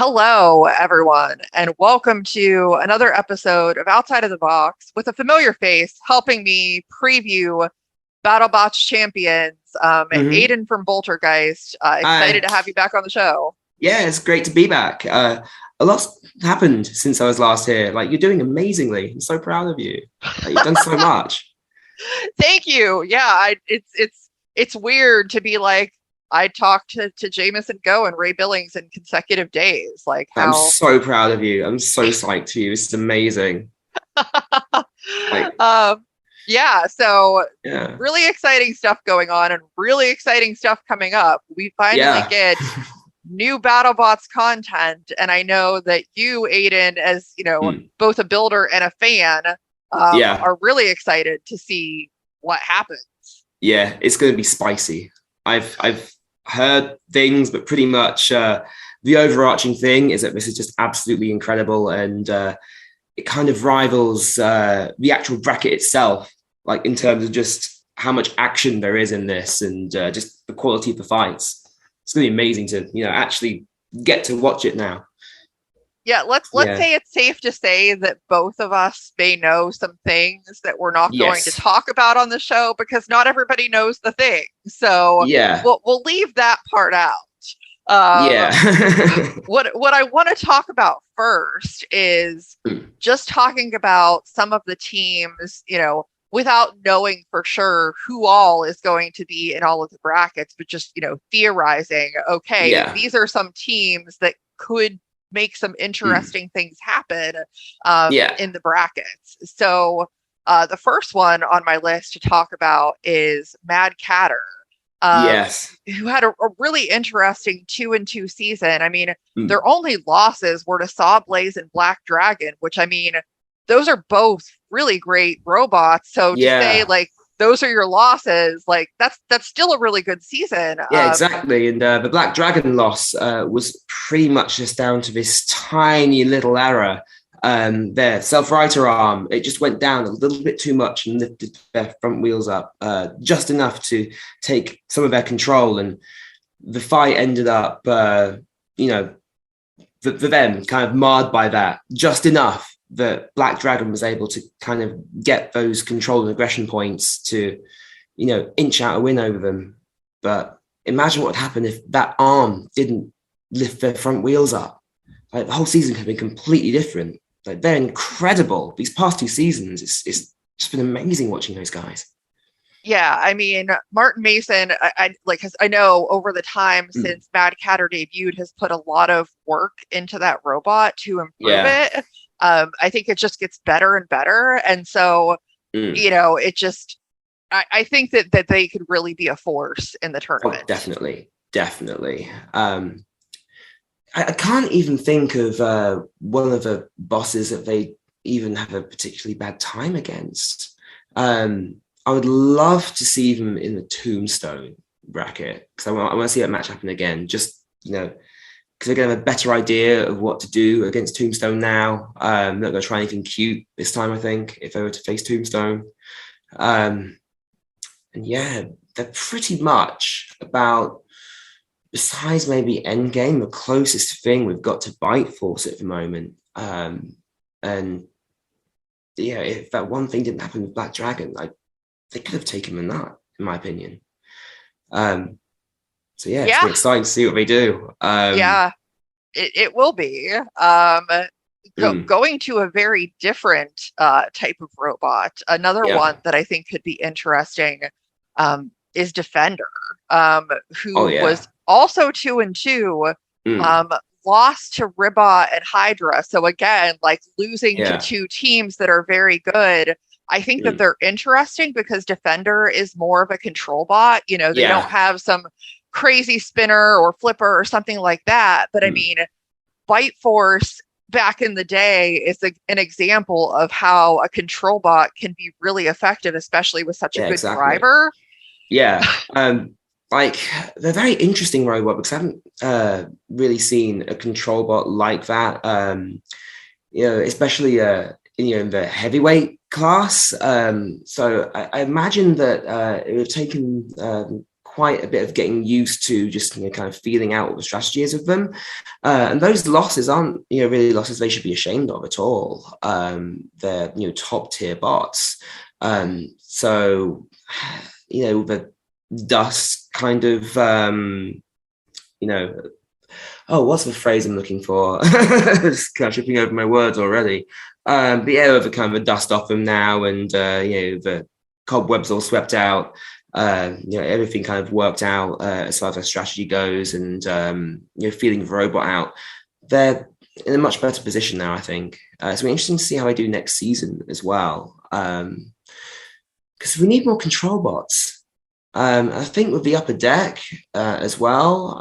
Hello, everyone, and welcome to another episode of Outside of the Box with a familiar face helping me preview Battlebots champions, Hmm. Aidan from Boltergeist. Excited Hi. to have you back on the show. Yeah, it's great to be back. A lot's happened since I was last here. Like, you're doing amazingly. I'm so proud of you. Like, you've done so much. Thank you. Yeah, it's weird to be like I talked to Jameson Go and Ray Billings in consecutive days. Like I'm how so proud of you. I'm so psyched for you. This is amazing. Like, um, yeah, so yeah. really exciting stuff going on and really exciting stuff coming up. We finally Yeah. get new BattleBots content, and I know that you, Aidan, as Mm. both a builder and a fan, Yeah. are really excited to see what happens. Yeah. It's going to be spicy. I've heard things, but pretty much the overarching thing is that this is just absolutely incredible. And it kind of rivals the actual bracket itself, like in terms of just how much action there is in this and just the quality of the fights. It's going to be amazing to actually get to watch it now. Yeah, let's Yeah. say it's safe to say that both of us may know some things that we're not going to Yes. talk about on the show because not everybody knows the thing. So Yeah. we'll leave that part out. Um, Yeah. what I want to talk about first is just talking about some of the teams, without knowing for sure who all is going to be in all of the brackets, but just, theorizing, okay, Yeah. these are some teams that could make some interesting things happen Yeah. in the brackets. So the first one on my list to talk about is Mad Catter, um, Yes. who had a really interesting 2-2 season. I mean, Mm. their only losses were to Sawblaze and Black Dragon, which I mean, those are both really great robots. So to say Yeah. like those are your losses, like that's still a really good season. Yeah, exactly. And the Black Dragon loss was pretty much just down to this tiny little error. Their self-righter arm, it just went down a little bit too much and lifted their front wheels up just enough to take some of their control. And the fight ended up, for them, kind of marred by that, just enough that Black Dragon was able to kind of get those control and aggression points to, inch out a win over them. But imagine what would happen if that arm didn't lift their front wheels up. Like the whole season could have been completely different. Like they're incredible. These past two seasons, it's just been amazing watching those guys. Yeah, I mean, Martin Mason, I like, cause I know over the time Mm. since Mad Catter debuted, has put a lot of work into that robot to improve Yeah. it. I think it just gets better and better, and so Mm. it just, I think that they could really be a force in the Oh, tournament. definitely, definitely. I can't even think of one of the bosses that they even have a particularly bad time against. I would love to see them in the Tombstone bracket because I want to see that match happen again. Just because they're going to have a better idea of what to do against Tombstone now. They're not going to try anything cute this time. I think if they were to face Tombstone, um, and yeah, they're pretty much about, besides maybe Endgame, the closest thing we've got to Bite Force at the moment. And yeah, if that one thing didn't happen with Black Dragon, like they could have taken the nut, in my opinion. Um, so yeah, it's Yeah, been exciting to see what they do. yeah, it will be. Mm, Going to a very different type of robot. Another yeah. one that I think could be interesting is Defender, Oh who yeah. was also 2-2, Mm, um, lost to Riba and Hydra. So again, like losing to yeah. two teams that are very good. I think that Mm, they're interesting because Defender is more of a control bot. They don't yeah. have some crazy spinner or flipper or something like that. But I Mm, mean, Bite Force back in the day is an example of how a control bot can be really effective, especially with such a yeah. good Exactly. driver. Yeah. Like they're very interesting robot because I haven't really seen a control bot like that. Especially in the heavyweight class. So I imagine that it would have taken quite a bit of getting used to just kind of feeling out what the strategy is of them. And those losses aren't really losses they should be ashamed of at all. They're top tier bots. So the dust kind of what's the phrase I'm looking for? Just kind of tripping over my words already. But the kind of the dust off them now, and the cobwebs all swept out. Everything kind of worked out as far as their strategy goes, and feeling the robot out. They're in a much better position now, I think. It's really interesting to see how they do next season as well, because we need more control bots. I think with the upper deck as well,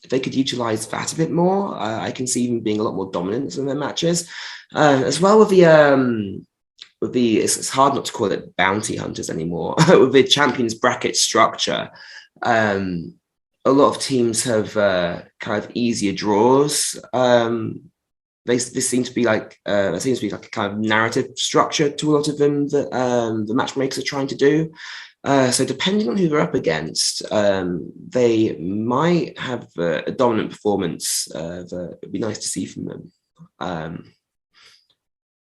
if they could utilize that a bit more, I can see them being a lot more dominant in their matches. As well with the it's hard not to call it bounty hunters anymore. With the champions bracket structure, a lot of teams have kind of easier draws. This seems to be like there seems to be like a kind of narrative structure to a lot of them that the matchmakers are trying to do. So depending on who they're up against, they might have a dominant performance that would be nice to see from them.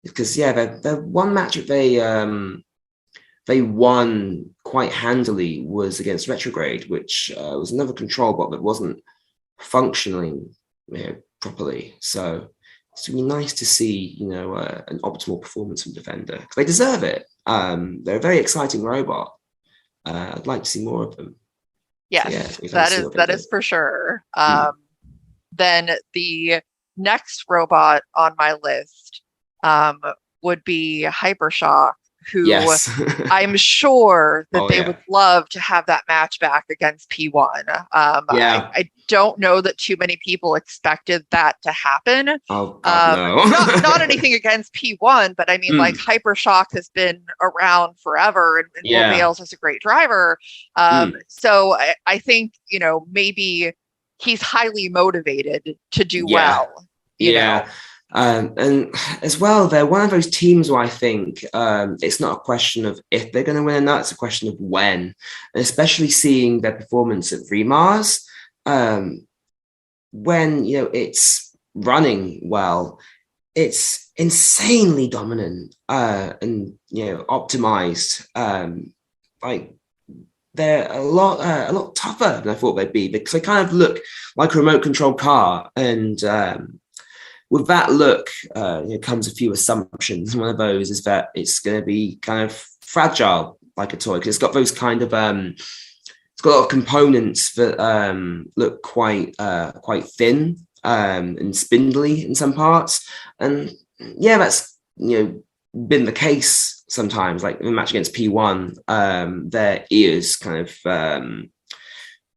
Because the one match that they won quite handily was against Retrograde, which was another control bot that wasn't functioning properly. So it's really nice to see an optimal performance from Defender, because they deserve it. They're a very exciting robot. I'd like to see more of them. Yes, so that is for sure. Then the next robot on my list would be Hypershock, who yes. I'm sure that they would love to have that match back against P1. I don't know that too many people expected that to happen. Oh, no. not anything against P1, but I mean, like, Hypershock has been around forever, and Will Bales is a great driver. So I think, maybe he's highly motivated to do well. You know? And as well, they're one of those teams where I think it's not a question of if they're going to win or not, it's a question of when. And especially seeing their performance at Remars, when, it's running well, it's insanely dominant and, optimized. Like, they're a lot tougher than I thought they'd be, because they kind of look like a remote control car, and with that look comes a few assumptions. One of those is that it's going to be kind of fragile like a toy, because it's got those kind of it's got a lot of components that look quite thin and spindly in some parts, and that's been the case sometimes. Like in the match against P1, their ears kind of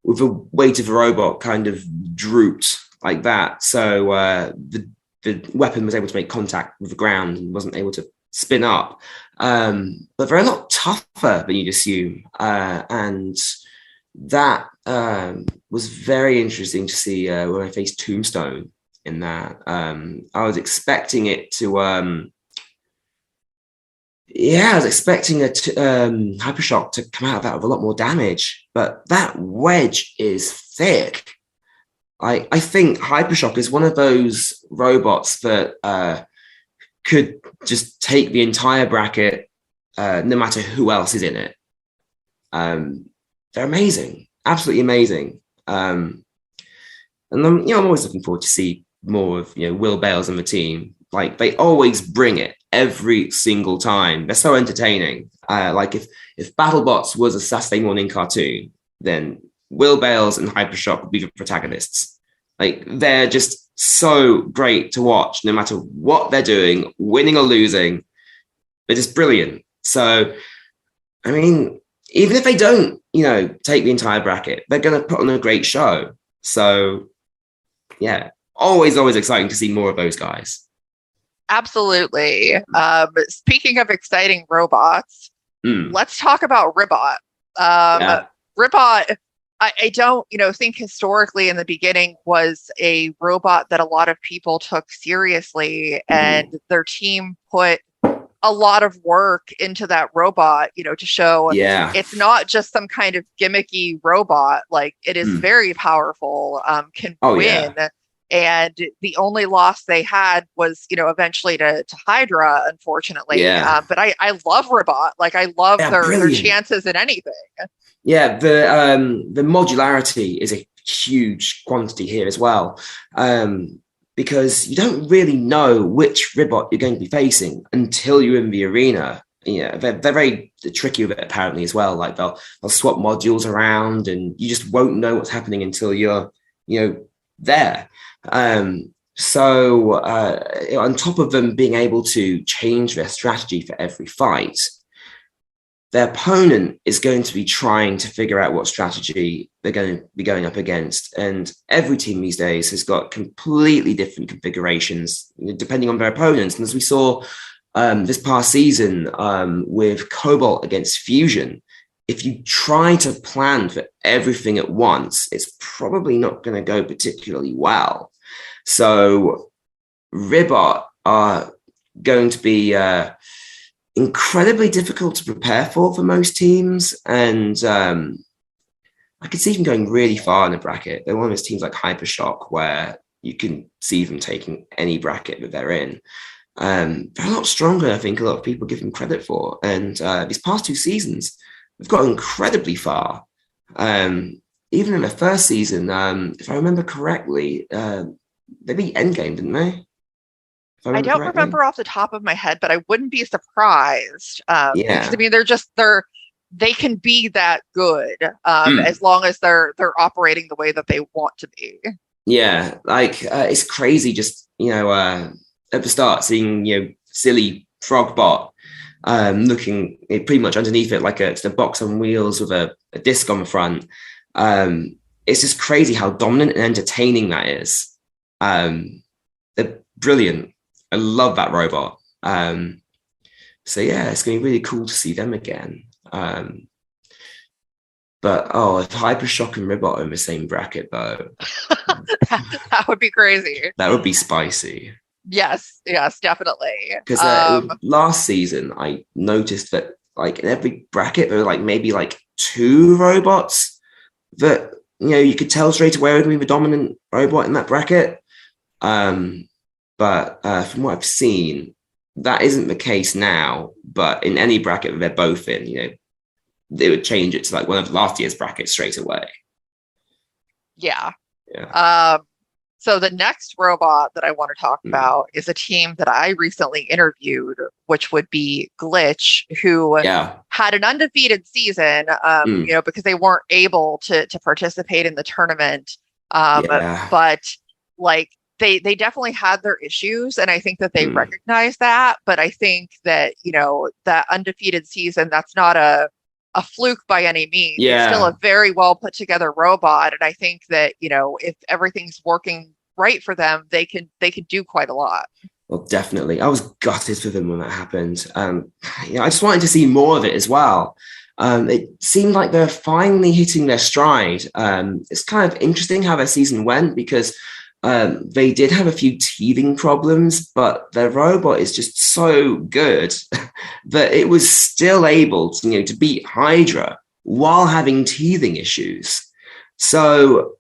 with the weight of the robot kind of drooped like that, so the weapon was able to make contact with the ground and wasn't able to spin up. But they're a lot tougher than you'd assume. And that was very interesting to see when I faced Tombstone in that. I was expecting it to... I was expecting Hypershock to come out of that with a lot more damage. But that wedge is thick. I think Hypershock is one of those robots that could just take the entire bracket, no matter who else is in it. They're amazing, absolutely amazing. And I'm always looking forward to see more of Will Bales and the team. Like, they always bring it every single time. They're so entertaining. Like if Battlebots was a Saturday morning cartoon, then Will Bales and Hypershock would be the protagonists. Like, they're just so great to watch, no matter what they're doing, winning or losing. They're just brilliant. So, I mean, even if they don't, take the entire bracket, they're going to put on a great show. So, always exciting to see more of those guys. Absolutely. Speaking of exciting robots, let's talk about Ribot. Ribot, I don't, think historically in the beginning was a robot that a lot of people took seriously, and their team put a lot of work into that robot, to show it's not just some kind of gimmicky robot. Like, it is very powerful, can win. Yeah. And the only loss they had was, eventually to Hydra, unfortunately. Yeah. But I love Riba. Like, I love their chances in anything. Yeah, the modularity is a huge quantity here as well. Because you don't really know which Ribot you're going to be facing until you're in the arena. Yeah, they're very tricky with it apparently as well. Like they'll swap modules around, and you just won't know what's happening until you're there. So on top of them being able to change their strategy for every fight, their opponent is going to be trying to figure out what strategy they're going to be going up against. And every team these days has got completely different configurations depending on their opponents. And as we saw this past season with Cobalt against Fusion, if you try to plan for everything at once, it's probably not going to go particularly well. So Ribot are going to be incredibly difficult to prepare for most teams, and I could see them going really far in the bracket. They're one of those teams like Hypershock where you can see them taking any bracket that they're in. They're a lot stronger than I think a lot of people give them credit for, and these past 2 seasons they've got incredibly far. Even in their first season, if I remember correctly, they beat Endgame, didn't they? I don't remember off the top of my head, but I wouldn't be surprised. Because, I mean, they can be that good as long as they're operating the way that they want to be. Yeah, like it's crazy. Just at the start, seeing silly Frogbot looking pretty much underneath it like it's a box on wheels with a disc on the front. It's just crazy how dominant and entertaining that is. They're brilliant. I love that robot. So yeah, it's going to be really cool to see them again. But if Hypershock and Ribot are in the same bracket, though, that would be crazy. That would be spicy. Yes, definitely. Because last season, I noticed that like in every bracket there were like maybe like 2 robots that you could tell straight away would be the dominant robot in that bracket. But from what I've seen, that isn't the case now. But in any bracket that they're both in, they would change it to like one of last year's brackets straight away. Yeah. So the next robot that I want to talk about is a team that I recently interviewed, which would be Glitch, who had an undefeated season, because they weren't able to participate in the tournament. But like, they definitely had their issues, and I think that they recognize that. But I think that, that undefeated season, that's not a fluke by any means. Yeah. It's still a very well put together robot. And I think that, if everything's working right for them, they can do quite a lot. Well, definitely. I was gutted for them when that happened. I just wanted to see more of it as well. It seemed like they're finally hitting their stride. It's kind of interesting how their season went, because they did have a few teething problems, but their robot is just so good that it was still able to beat Hydra while having teething issues. So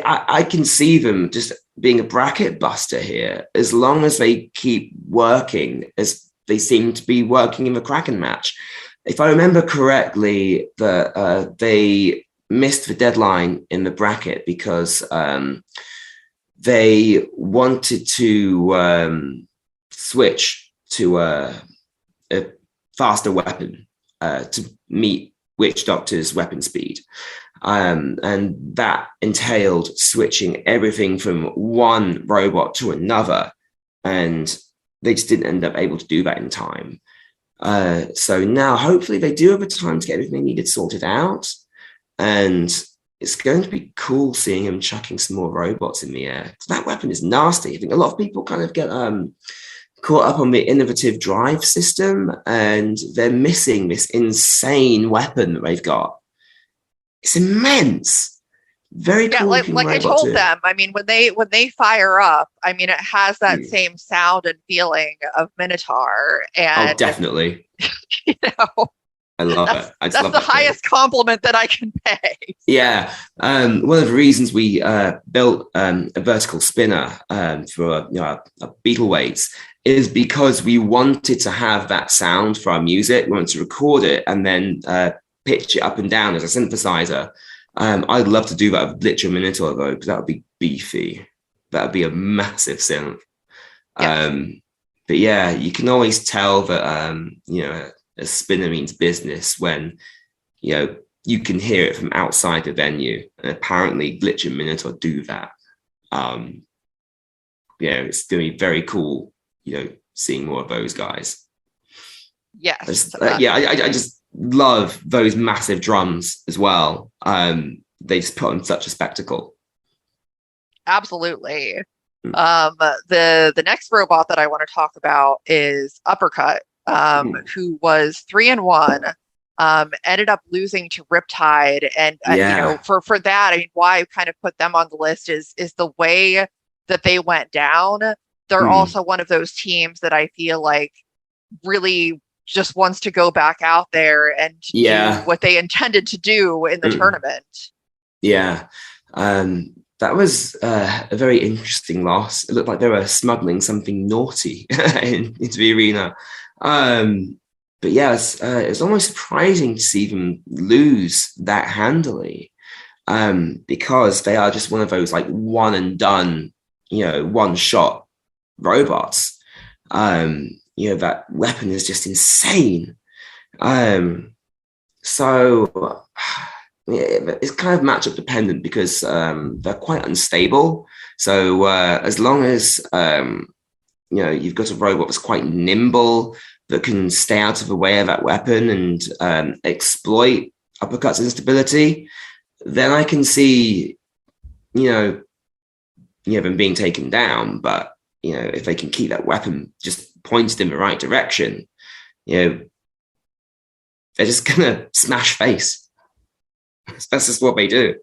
I can see them just being a bracket buster here, as long as they keep working as they seem to be working in the Kraken match. If I remember correctly, they missed the deadline in the bracket because they wanted to switch to a faster weapon to meet Witch Doctor's weapon speed. And that entailed switching everything from one robot to another. And they just didn't end up able to do that in time. So now hopefully they do have the time to get everything needed sorted out. And it's going to be cool seeing him chucking some more robots in the air. That weapon is nasty. I think a lot of people kind of get caught up on the innovative drive system, and they're missing this insane weapon that they've got. It's immense. Very Yeah, cool looking like I robot told too. them, I mean, when they fire up, I mean, it has that same sound and feeling of Minotaur, Oh, and definitely. you know, I love it. I just that's love the that thing. highest compliment that I can pay. Yeah. One of the reasons we built a vertical spinner for a beetle weights is because we wanted to have that sound for our music. We wanted to record it and then pitch it up and down as a synthesizer. I'd love to do that with Blitz or Minotaur though, because that would be beefy. That would be a massive synth. Yes. But yeah, you can always tell that a spinner means business when you can hear it from outside the venue. And apparently Glitch and Minotaur do that. It's going to be very cool, seeing more of those guys. Yes. I just love those massive drums as well. They just put on such a spectacle. Absolutely. The next robot that I want to talk about is Uppercut, who was 3-1. Ended up losing to Riptide, and for that, I mean, why I kind of put them on the list is the way that they went down. They're also one of those teams that I feel like really just wants to go back out there and do what they intended to do in the tournament. Yeah, that was a very interesting loss. It looked like they were smuggling something naughty into the arena. But yeah, it's almost surprising to see them lose that handily, because they are just one of those like one and done, one shot robots. That weapon is just insane. So it's kind of matchup dependent because they're quite unstable. So as long as you've got a robot that's quite nimble, that can stay out of the way of that weapon and exploit Uppercut's instability, then I can see, them being taken down. But, if they can keep that weapon just pointed in the right direction, they're just going to smash face. That's just what they do.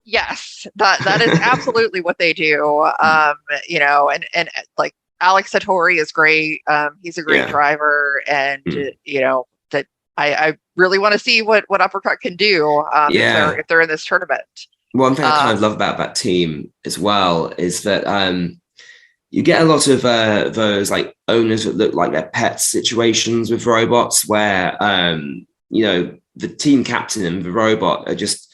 Yes, that is absolutely what they do. And like, Alex Satori is great. He's a great driver, and that I really want to see what Uppercut can do if they're in this tournament. One thing I kind of love about that team as well is that you get a lot of those like owners that look like their pets situations with robots, where the team captain and the robot are just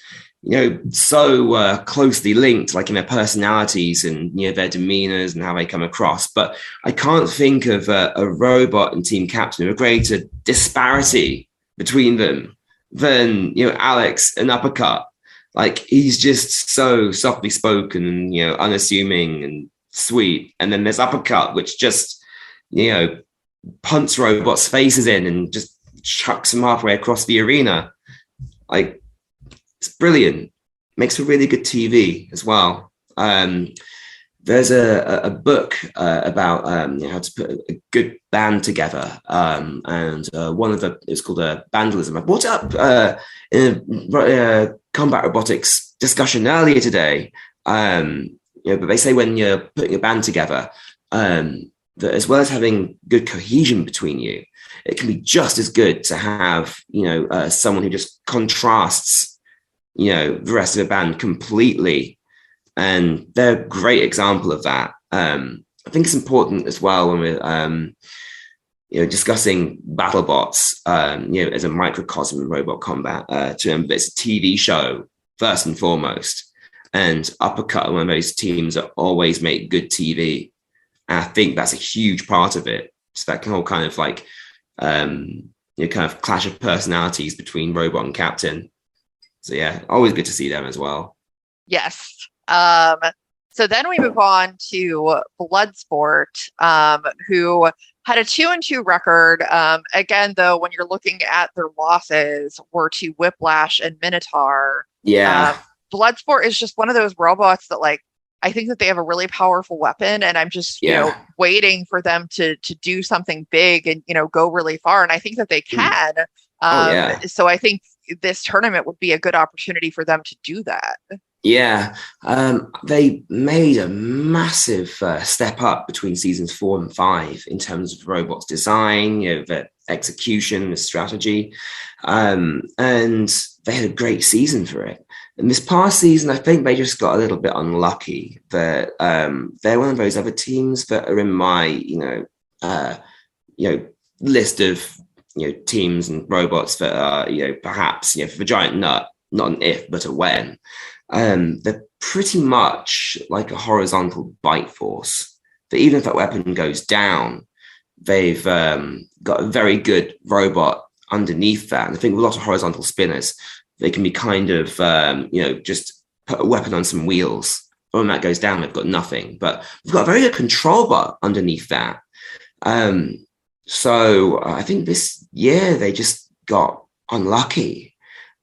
so closely linked, like in their personalities and their demeanors and how they come across. But I can't think of a robot and team captain with a greater disparity between them than Alex and Uppercut. Like, he's just so softly spoken and unassuming and sweet, and then there's Uppercut, which just punts robots' faces in and just chucks them halfway across the arena. Like, it's brilliant. Makes for really good TV as well. There's a book about how to put a good band together, and one of it's called Vandalism. I brought it up in a combat robotics discussion earlier today. But they say when you're putting a band together, that as well as having good cohesion between you, it can be just as good to have someone who just contrasts the rest of the band completely, and they're a great example of that. I think it's important as well when we're discussing Battlebots, as a microcosm of robot combat, to remember that it's a TV show first and foremost, and Uppercut are one of those teams that always make good TV, and I think that's a huge part of it. So that whole kind of like kind of clash of personalities between robot and captain. So yeah, always good to see them as well. Yes. So then we move on to Bloodsport, who had a 2-2 record. Again, though, when you're looking at their losses, were to Whiplash and Minotaur. Yeah. Bloodsport is just one of those robots that, like, I think that they have a really powerful weapon, and I'm just waiting for them to do something big and go really far. And I think that they can. So I think this tournament would be a good opportunity for them to do that. Yeah, they made a massive step up between seasons 4 and 5 in terms of robots design, the execution, the strategy, and they had a great season for it. And this past season, I think they just got a little bit unlucky that they're one of those other teams that are in my, list of teams and robots that are perhaps for the giant nut, not an if but a when. They're pretty much like a horizontal bite force. That even if that weapon goes down, they've got a very good robot underneath that. And I think with a lot of horizontal spinners, they can be kind of just put a weapon on some wheels. When that goes down, they've got nothing. But we've got a very good control bar underneath that. So I think this year they just got unlucky.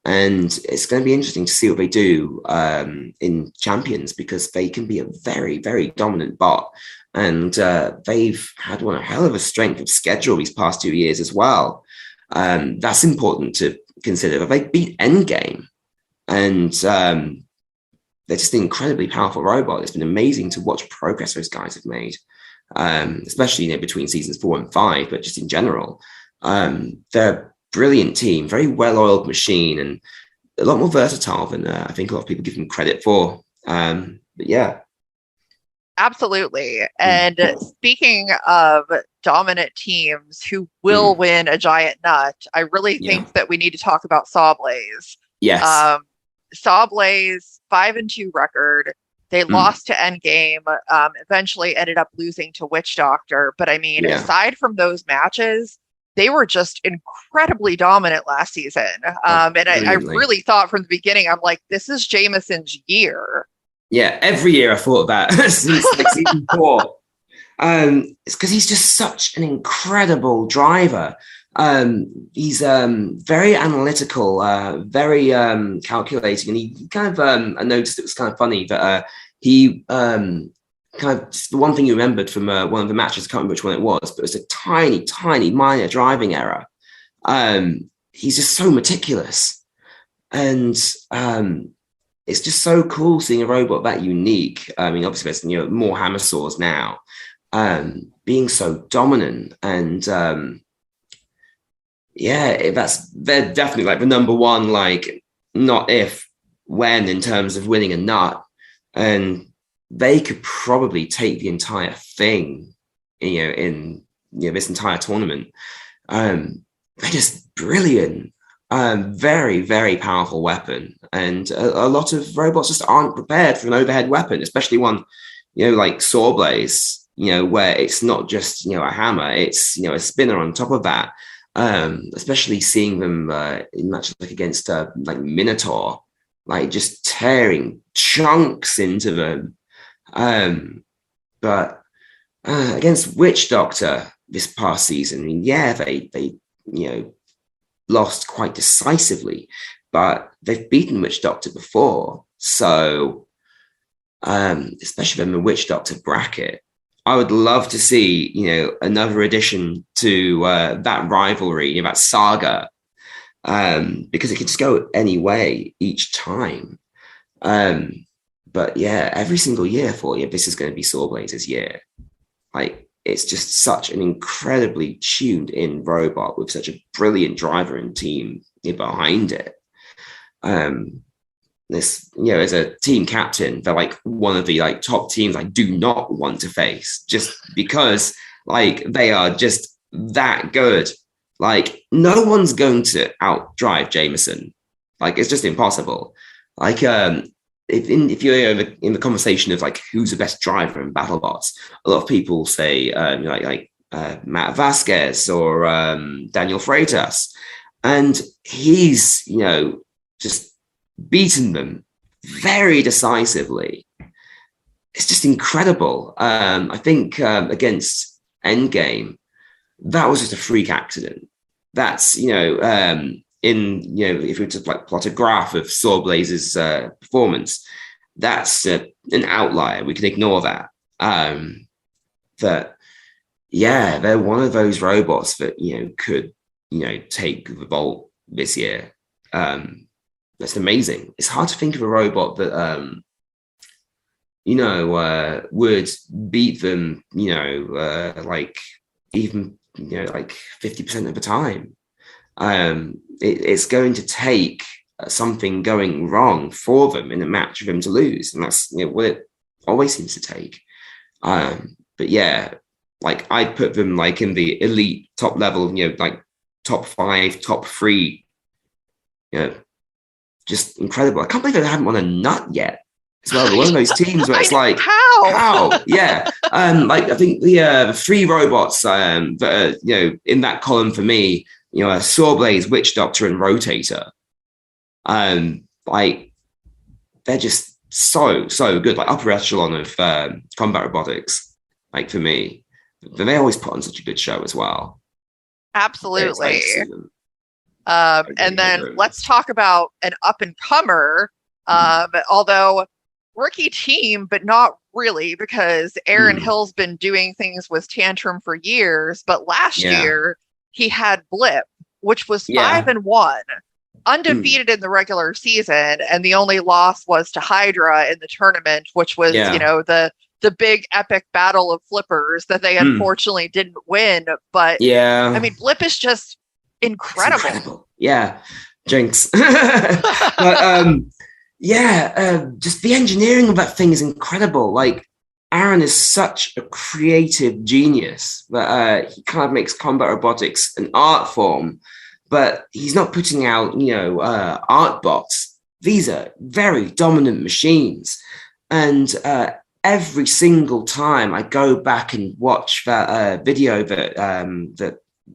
And it's going to be interesting to see what they do in Champions, because they can be a very, very dominant bot. And they've had one hell of a strength of schedule these past 2 years as well. That's important to consider. They beat Endgame, and they're just an incredibly powerful robot. It's been amazing to watch progress those guys have made, especially between seasons 4 and 5, but just in general. They're brilliant team, very well-oiled machine, and a lot more versatile than I think a lot of people give them credit for. But yeah. Absolutely. And speaking of dominant teams who will win a giant nut, I really think that we need to talk about Sawblaze. Yes. Sawblaze 5-2 record. They lost to Endgame, eventually ended up losing to Witch Doctor. But I mean, aside from those matches, they were just incredibly dominant last season. And I really thought from the beginning, I'm like, this is Jameson's year. Yeah, every year I thought that since like season 4. It's because he's just such an incredible driver. He's very analytical, very calculating, and he kind of I noticed it was kind of funny that he kind of the one thing you remembered from one of the matches, I can't remember which one it was, but it was a tiny minor driving error. He's just so meticulous, and it's just so cool seeing a robot that unique. I mean, obviously there's more hammer saws now, being so dominant, and they're definitely like the number one, like not if, when in terms of winning a nut, and they could probably take the entire thing, in this entire tournament. They're just brilliant. Very, very powerful weapon, and a lot of robots just aren't prepared for an overhead weapon, especially one, like Sawblaze, where it's not just a hammer, it's a spinner on top of that. Especially seeing them in matches like against like Minotaur, like just tearing chunks into them. But against Witch Doctor this past season, I mean, they lost quite decisively, but they've beaten Witch Doctor before. So, especially in the Witch Doctor bracket, I would love to see, another addition to that rivalry, that saga, because it could just go any way each time. But yeah, every single year this is going to be Sawblaze's year. Like, it's just such an incredibly tuned in robot with such a brilliant driver and team behind it. This, as a team captain, they're like one of the like top teams I do not want to face, just because like they are just that good. Like, no one's going to outdrive Jameson. Like, it's just impossible. Like, if you're in the conversation of like who's the best driver in Battlebots, a lot of people say Matt Vasquez or Daniel Freitas, and he's just beaten them very decisively. It's just incredible. I think against Endgame, that was just a freak accident. That's if we were to like plot a graph of Sawblaze's performance, that's an outlier. We can ignore that. They're one of those robots that could take the vault this year. that's amazing. It's hard to think of a robot that would beat them, like even like 50% of the time. It's going to take something going wrong for them in a match for them to lose, and that's what it always seems to take. But yeah, like I'd put them like in the elite top level, like top 5, top 3. Just incredible. I can't believe they haven't won a nut yet. As well, one of those teams where it's like, how? Yeah. Like I think the 3 robots that are, in that column for me, Sawblaze, Witch Doctor, and Rotator. Like they're just so good, like upper echelon of combat robotics. Like for me, they always put on such a good show as well. Absolutely. And then let's talk about an up and comer. Although rookie team, but not really, because Aaron Hill's been doing things with Tantrum for years. But last year he had Blip, which was 5-1, undefeated in the regular season, and the only loss was to Hydra in the tournament, which was the big epic battle of flippers that they unfortunately didn't win. But I mean, Blip is just incredible. Yeah, Jinx. But just the engineering of that thing is incredible. Like Aaron is such a creative genius that he kind of makes combat robotics an art form, but he's not putting out art bots. These are very dominant machines, and every single time I go back and watch that video that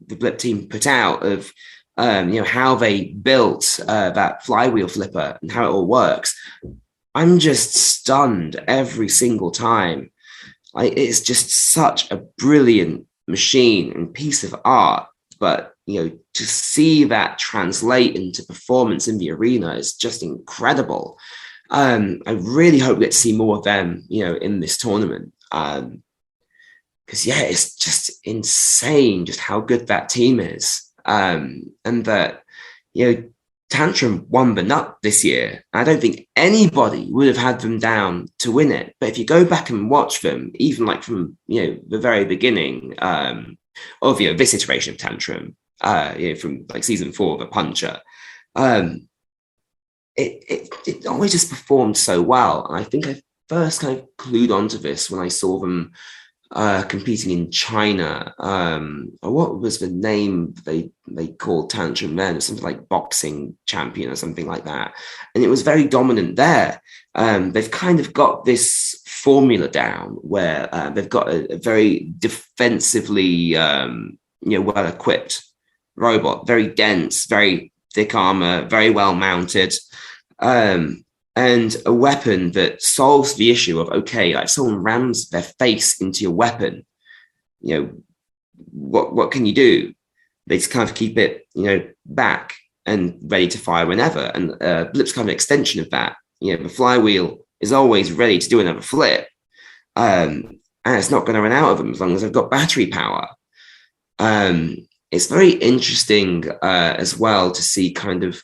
the Blip team put out of how they built that flywheel flipper and how it all works, I'm just stunned every single time. It's just such a brilliant machine and piece of art, but to see that translate into performance in the arena is just incredible. I really hope we get to see more of them in this tournament, because it's just insane just how good that team is. And that, Tantrum won the nut this year. I don't think anybody would have had them down to win it. But if you go back and watch them, even like from, the very beginning of, this iteration of Tantrum, from like season 4 of the Puncher, it always just performed so well. And I think I first kind of clued onto this when I saw them competing in China. What was the name they called Tantrum then? Something like boxing champion or something like that. And it was very dominant there. They've kind of got this formula down where they've got a very defensively, well-equipped robot, very dense, very thick armor, very well mounted. And a weapon that solves the issue of, okay, like someone rams their face into your weapon, what can you do? They just kind of keep it, back and ready to fire whenever. And Blip's kind of an extension of that. The flywheel is always ready to do another flip. And it's not going to run out of them as long as they've got battery power. It's very interesting as well to see kind of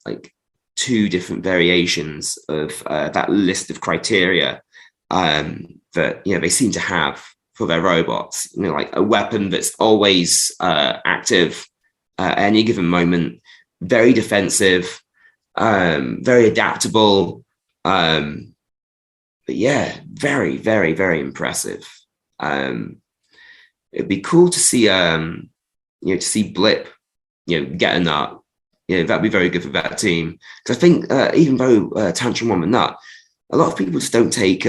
like 2 different variations of that list of criteria that they seem to have for their robots. Like a weapon that's always active at any given moment, very defensive, very adaptable. But very, very, very impressive. It'd be cool to see to see Blip get a nut. That'd be very good for that team. Because I think even though Tantrum won the nut, a lot of people just don't take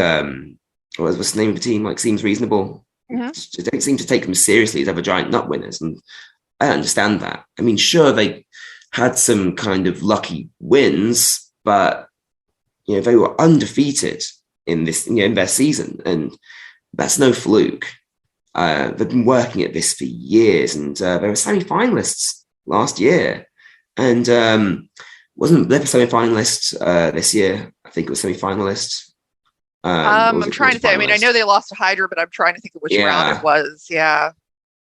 what's the name of the team, like, seems reasonable. They don't seem to take them seriously as ever giant nut winners. And I understand that. I mean, sure, they had some kind of lucky wins, but they were undefeated in this, in their season, and that's no fluke. They've been working at this for years, and they were semi-finalists last year. And wasn't Blip a semi-finalist this year? I think it was semi-finalist. I'm trying to think. I mean, I know they lost to Hydra, but I'm trying to think of which round it was. Yeah.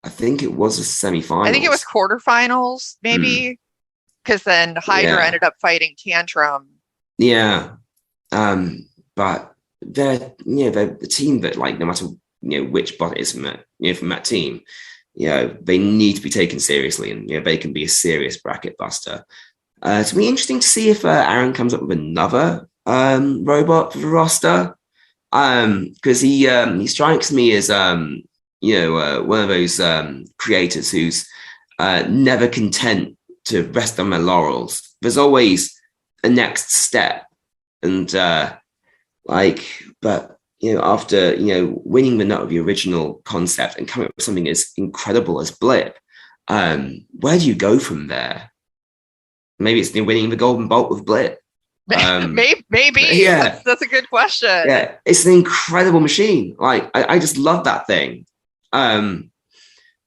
I think it was a semi-final. I think it was quarterfinals, maybe. because then Hydra ended up fighting Tantrum. Yeah. But they're the team that, like, no matter which bot it is from that team, they need to be taken seriously, and they can be a serious bracket buster. It's gonna be interesting to see if Aaron comes up with another robot for the roster, because he strikes me as one of those creators who's never content to rest on their laurels. There's always a next step, and but after winning the nut of the original concept and coming up with something as incredible as Blip, where do you go from there? Maybe it's winning the Golden Bolt with Blip. Maybe. Yeah, that's a good question. Yeah, it's an incredible machine. Like, I just love that thing. And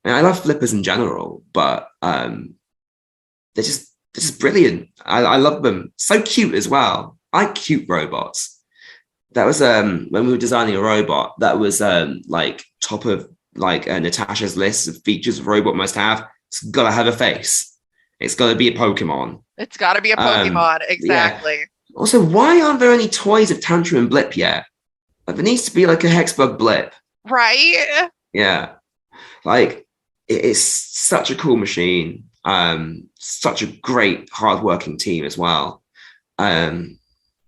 I love flippers in general, but they're just brilliant. I love them. So cute as well. I like cute robots. That was when we were designing a robot that was top of Natasha's list of features a robot must have. It's got to have a face. It's got to be a Pokemon. It's got to be a Pokemon. Exactly. Yeah. Also, why aren't there any toys of Tantrum and Blip yet? Like, there needs to be like a Hexbug Blip. Right? Yeah. Like, it's such a cool machine. Such a great, hardworking team as well. We'll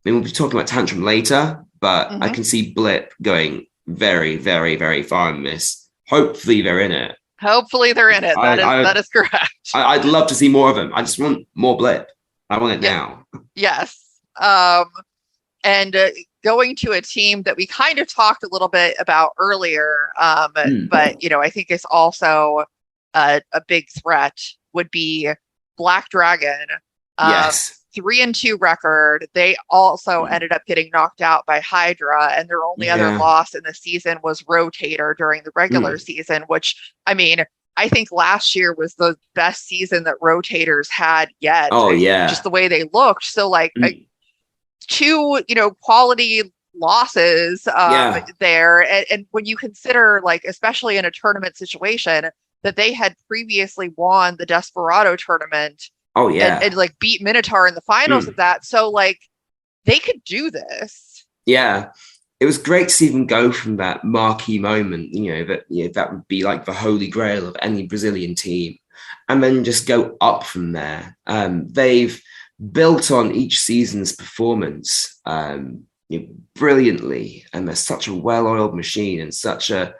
be talking about Tantrum later, but I can see Blip going very, very, very far in this. Hopefully they're in it. Hopefully they're in it. That is correct. I'd love to see more of them. I just want more Blip. I want it now. Yes. And going to a team that we kind of talked a little bit about earlier, but I think is also a big threat would be Black Dragon. Yes. 3-2 record. They also ended up getting knocked out by Hydra, and their only other loss in the season was Rotator during the regular season, which, I mean, I think last year was the best season that Rotators had yet. Oh, yeah. Just the way they looked. So, two, quality losses there. And when you consider, especially in a tournament situation, that they had previously won the Desperado tournament. Oh, yeah. And beat Minotaur in the finals of that. So, they could do this. Yeah. It was great to see them go from that marquee moment, that would be like the holy grail of any Brazilian team, and then just go up from there. They've built on each season's performance brilliantly, and they're such a well-oiled machine and such a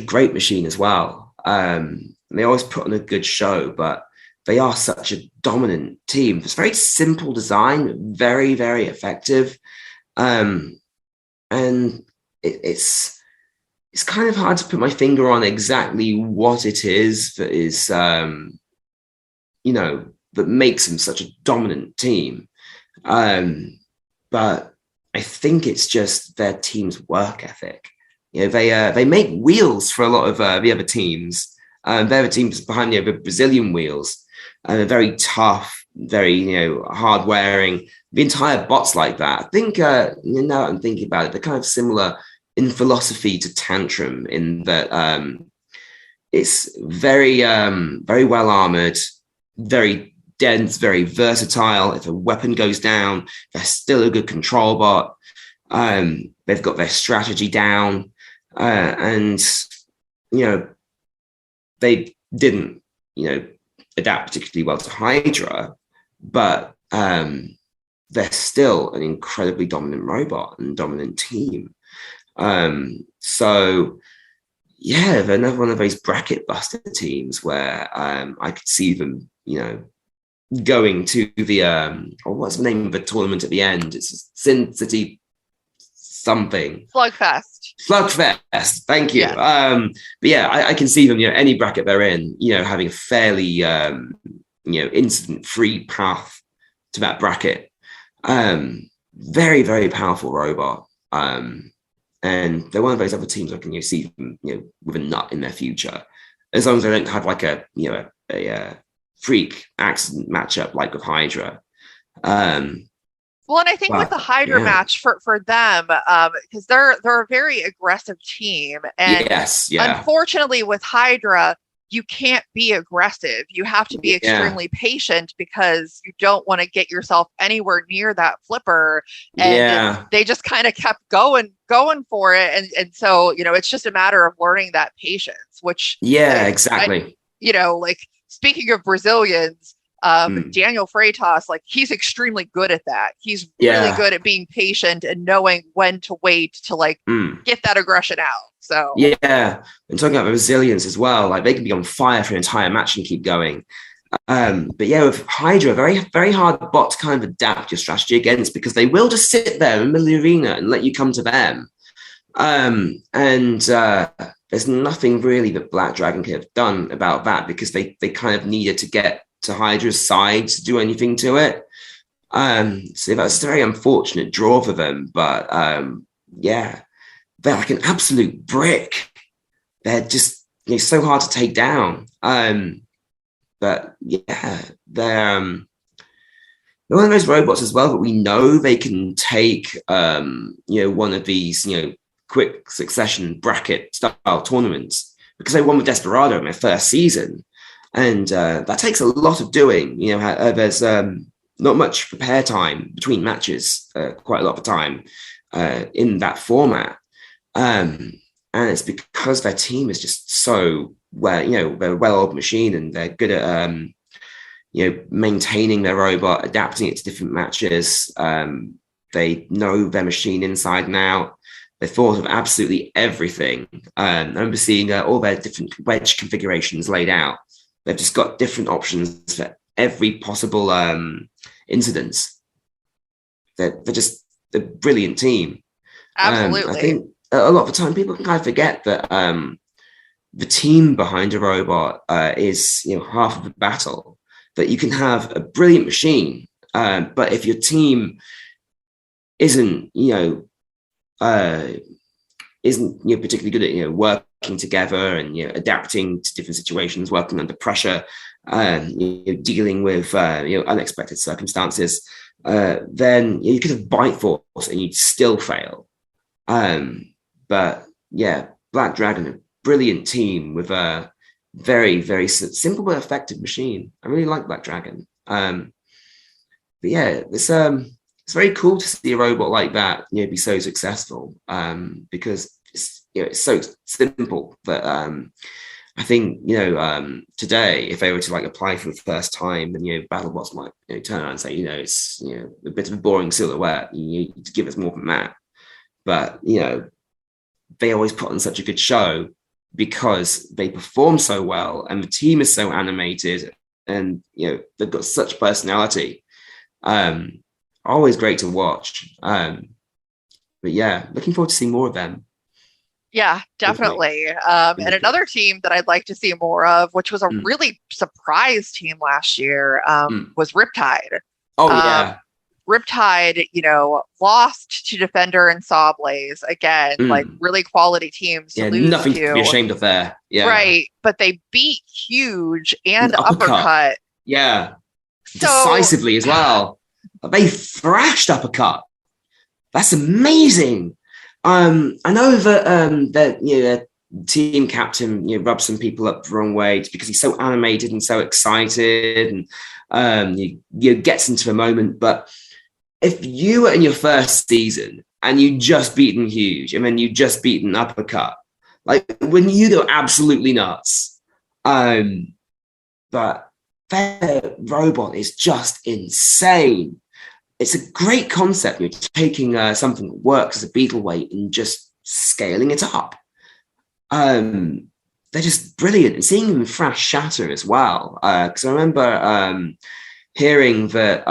great machine as well. They always put on a good show, but they are such a dominant team. It's very simple design, very, very effective. And it's kind of hard to put my finger on exactly what it is that makes them such a dominant team. But I think it's just their team's work ethic. They make wheels for a lot of the other teams. They're the teams behind the Brazilian wheels. They're very tough, very, hard wearing. The entire bot's like that. I think, now that I'm thinking about it, they're kind of similar in philosophy to Tantrum in that it's very, very well armored, very dense, very versatile. If a weapon goes down, they're still a good control bot. They've got their strategy down, and they didn't, adapt particularly well to Hydra, but they're still an incredibly dominant robot and dominant team. So yeah, they're another one of those bracket buster teams where I could see them, going to the what's the name of the tournament at the end? It's Sin City something. Slugfest. Thank you. Yeah. But yeah, I can see them, any bracket they're in, having a fairly, incident-free path to that bracket. Very, very powerful robot. And they're one of those other teams I can see them, with a nut in their future, as long as they don't have a freak accident matchup like with Hydra. Well, and I think with the Hydra match for them, because they're a very aggressive team, and unfortunately with Hydra, you can't be aggressive. You have to be extremely patient because you don't want to get yourself anywhere near that flipper. And they just kind of kept going for it. And so, it's just a matter of learning that patience, which exactly. Like speaking of Brazilians, Daniel Freitas, like he's extremely good at that. He's really good at being patient and knowing when to wait to like get that aggression out. So and talking about resilience as well, like they can be on fire for an entire match and keep going. But with Hydra, very, very hard bot to kind of adapt your strategy against, because they will just sit there in the middle of the arena and let you come to them. There's nothing really that Black Dragon could have done about that, because they kind of needed to get to Hydra's side to do anything to it. So that's a very unfortunate draw for them. But they're like an absolute brick. They're just so hard to take down. But they're one of those robots as well that we know they can take one of these quick succession bracket style tournaments, because they won with Desperado in their first season, and that takes a lot of doing. There's not much prepare time between matches, quite a lot of time in that format. And it's because their team is just so they're a well-oiled machine, and they're good at maintaining their robot, adapting it to different matches. They know their machine inside and out. They thought of absolutely everything. I remember seeing all their different wedge configurations laid out. They've just got different options for every possible incident. They're just a brilliant team. Absolutely. I think a lot of the time people can kind of forget that the team behind a robot is half of the battle. That you can have a brilliant machine, but if your team isn't particularly good at working together and adapting to different situations, working under pressure, dealing with unexpected circumstances, then you could have bite force and you'd still fail. But Black Dragon, a brilliant team with a very, very simple but effective machine. I really like Black Dragon. It's very cool to see a robot like that be so successful, because it's so simple. But I think today, if they were to like apply for the first time, then Battlebots might turn around and say it's a bit of a boring silhouette. You need to give us more than that. But they always put on such a good show because they perform so well, and the team is so animated, and they've got such personality. Always great to watch. But looking forward to seeing more of them. Yeah, definitely. And another team that I'd like to see more of, which was a really surprise team last year, was Riptide. Riptide, lost to Defender and Sawblaze again, like really quality teams to lose nothing to be ashamed of there. Yeah. Right. But they beat Huge and Uppercut. Yeah. Decisively as well. They thrashed Uppercut. That's amazing. I know that their team captain rubs some people up the wrong way because he's so animated and so excited, and gets into the moment. But if you were in your first season and you just beaten Huge and then you just beaten Uppercut, like when you go absolutely nuts. But their robot is just insane. It's a great concept. You're taking something that works as a beetle weight and just scaling it up. They're just brilliant. And seeing them thrash Shatter as well. Because I remember hearing that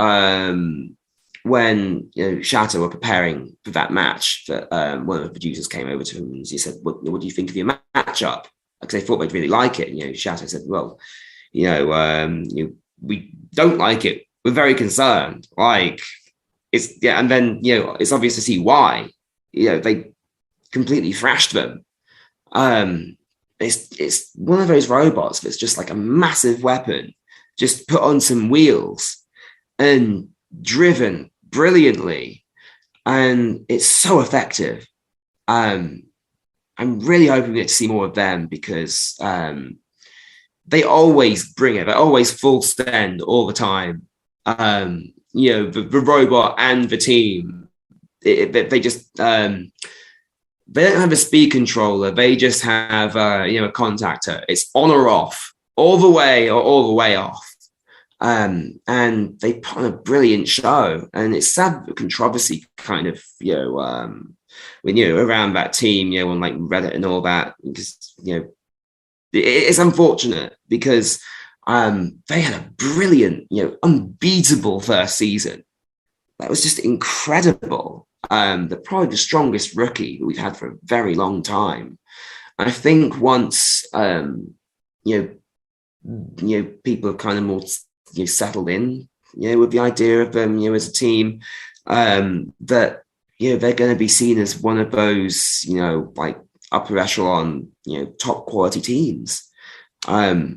when Shatter were preparing for that match, that one of the producers came over to him and he said, what do you think of your matchup? Because they thought they'd really like it. And, Shatter said, well, we don't like it. We're very concerned. Like, and then it's obvious to see why. They completely thrashed them. It's one of those robots that's just like a massive weapon, just put on some wheels and driven brilliantly, and it's so effective. I'm really hoping we get to see more of them because they always bring it. They're always full send all the time. The robot and the team, they just they don't have a speed controller. They just have a contactor. It's on or off, all the way or all the way off. And they put on a brilliant show. And it's sad the controversy kind of when around that team, on like Reddit and all that, because it's unfortunate because they had a brilliant, unbeatable first season. That was just incredible. Probably the strongest rookie that we've had for a very long time. I think once people have kind of more settled in, with the idea of them, as a team, that they're going to be seen as one of those, like upper echelon, top quality teams. It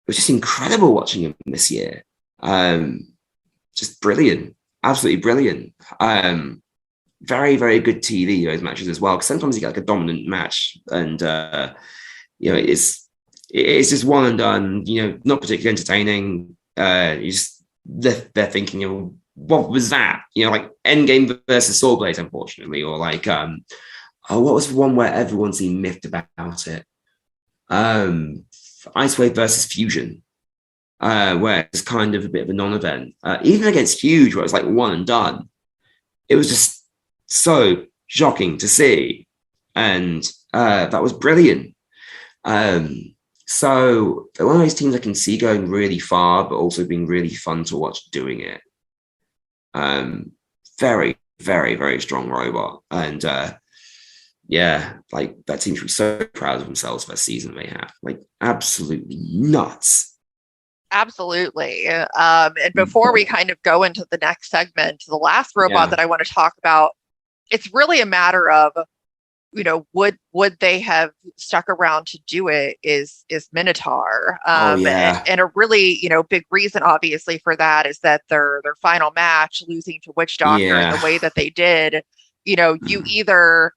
was just incredible watching him this year. Just brilliant, absolutely brilliant. Very, very good TV, those matches as well. Because sometimes you get like a dominant match, and it's just one and done. Not particularly entertaining. They're thinking, what was that? Like Endgame versus Soul Blades, unfortunately, or like what was the one where everyone seemed miffed about it? Icewave versus Fusion, where it's kind of a bit of a non-event. Even against Huge, where it was like one and done, it was just so shocking to see, and that was brilliant. So they're one of those teams I can see going really far, but also being really fun to watch doing it. Very, very, very strong robot, and like that team should be so proud of themselves for that season they have. Like absolutely nuts. Absolutely. And before we kind of go into the next segment, the last robot that I want to talk about, it's really a matter of, would they have stuck around to do it is Minotaur. And a really, big reason obviously for that is that their final match, losing to Witch Doctor in the way that they did, you either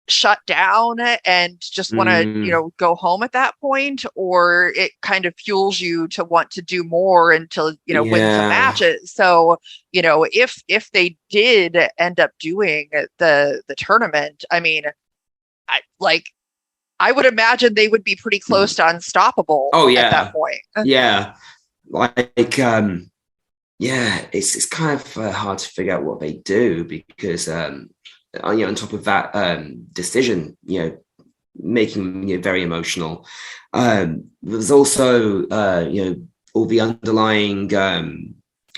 shut down and just want to go home at that point, or it kind of fuels you to want to do more until win some matches. So if they did end up doing the tournament, I mean, I would imagine they would be pretty close to unstoppable at that point. It's kind of hard to figure out what they do, because on top of that decision, making them very emotional. There's also all the underlying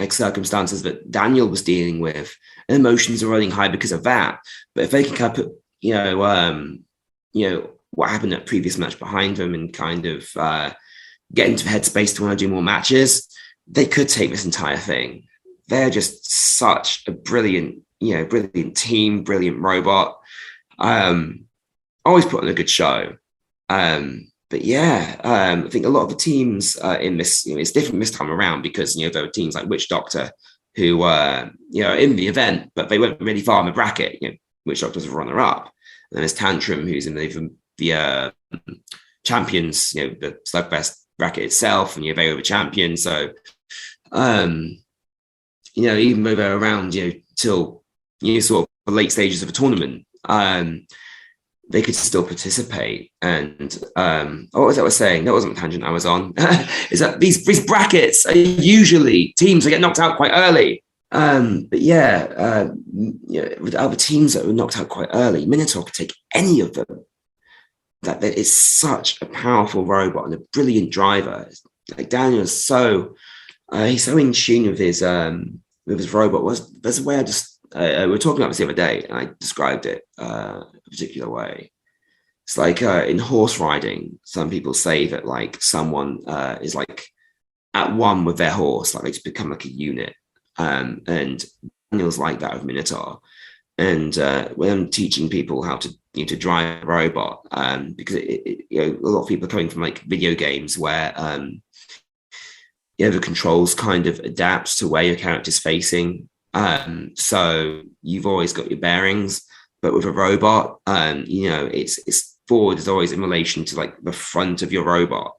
circumstances that Daniel was dealing with, and emotions are running high because of that. But if they can kind of put what happened at previous match behind them and kind of get into the headspace to want to do more matches, they could take this entire thing. They're just such a brilliant team, brilliant robot. Always put on a good show. I think a lot of the teams in this, it's different this time around, because there are teams like Witch Doctor who were in the event, but they went really far in the bracket. Witch Doctor's a runner-up, and then there's Tantrum, who's in the champions, the Slugfest bracket itself, and they were the champion. So even though they're around till sort of the late stages of a tournament, they could still participate. And what was that I was saying? That wasn't the tangent I was on. Is that these brackets are usually teams that get knocked out quite early. With other teams that were knocked out quite early, Minotaur could take any of them. That is such a powerful robot and a brilliant driver. Like Daniel is he's so in tune with his robot. There's a way I just we were talking about this the other day, and I described it a particular way. It's like in horse riding, some people say that like someone is like at one with their horse, like they just become like a unit. And Daniel's like that with Minotaur. And when I'm teaching people how to drive a robot, because a lot of people are coming from like video games where the controls kind of adapt to where your character's facing. So you've always got your bearings, but with a robot, it's forward is always in relation to like the front of your robot.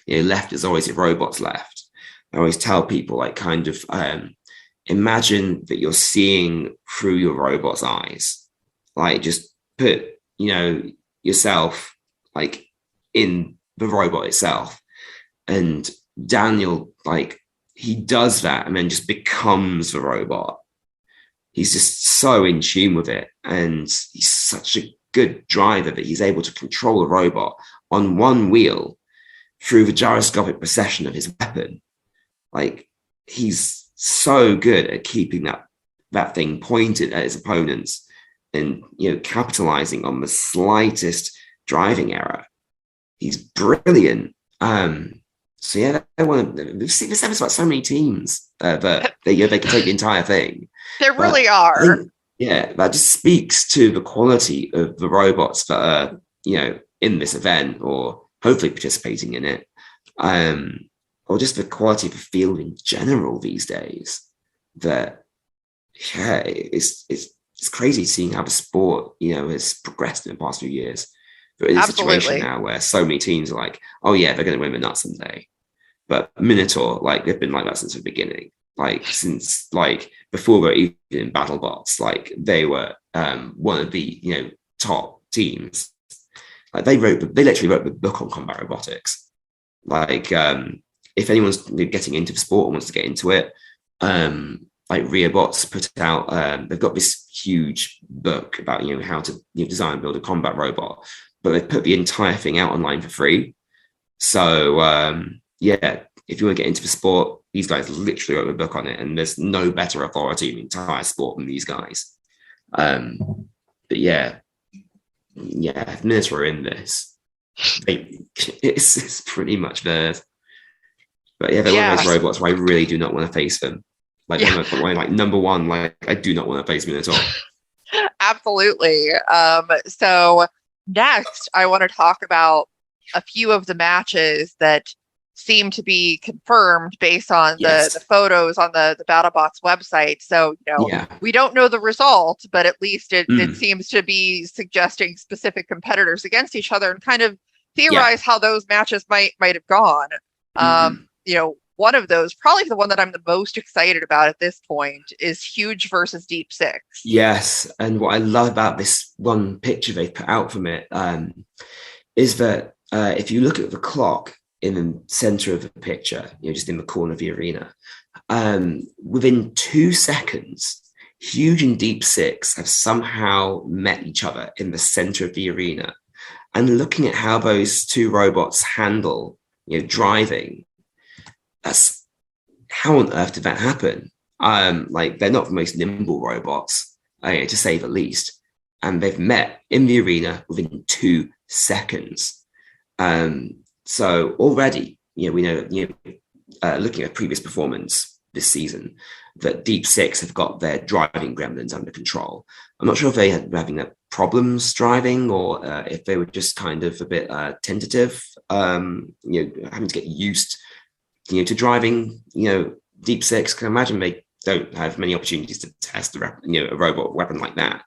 left is always your robots left. I always tell people, like, kind of imagine that you're seeing through your robot's eyes. Like, just put, yourself like in the robot itself. And Daniel, like, he does that and then just becomes the robot. He's just so in tune with it. And he's such a good driver that he's able to control a robot on one wheel through the gyroscopic precession of his weapon. Like, he's so good at keeping that thing pointed at his opponents and, capitalizing on the slightest driving error. He's brilliant. So yeah, this happens about so many teams that they can take the entire thing. There really are. That just speaks to the quality of the robots that are, in this event or hopefully participating in it, or just the quality of the field in general these days. That, it's crazy seeing how the sport, has progressed in the past few years. But in a situation now where so many teams are like, oh yeah, they're going to win the nuts someday. But Minotaur, like, they've been like that since the beginning. Like, since, like, before they were even in Battlebots, like, they were one of the, top teams. Like, they literally wrote the book on combat robotics. Like, if anyone's getting into the sport and wants to get into it, like, Riba put out, they've got this huge book about, how to design and build a combat robot, but they've put the entire thing out online for free. So, if you want to get into the sport, these guys literally wrote a book on it, and there's no better authority in the entire sport than these guys. But if Minotaur are in this, it's pretty much theirs. But they're one of those robots where I really do not want to face them. Like, like number one, like, I do not want to face Minotaur. Absolutely. So next, I want to talk about a few of the matches that seem to be confirmed based on the photos on the Battlebots website. So, we don't know the result, but at least it seems to be suggesting specific competitors against each other and kind of theorize how those matches might have gone. One of those, probably the one that I'm the most excited about at this point, is Huge versus Deep Six. Yes, and what I love about this one picture they put out from it is that if you look at the clock in the center of the picture, just in the corner of the arena, within 2 seconds, Huge and Deep Six have somehow met each other in the center of the arena. And looking at how those two robots handle, driving, that's, how on earth did that happen? Like, they're not the most nimble robots, to say the least, and they've met in the arena within 2 seconds. So already, we know, looking at previous performance this season, that Deep Six have got their driving gremlins under control. I'm not sure if they were having problems driving or if they were just kind of a bit tentative, having to get used, to driving, Deep Six. Can imagine they don't have many opportunities to test a robot weapon like that.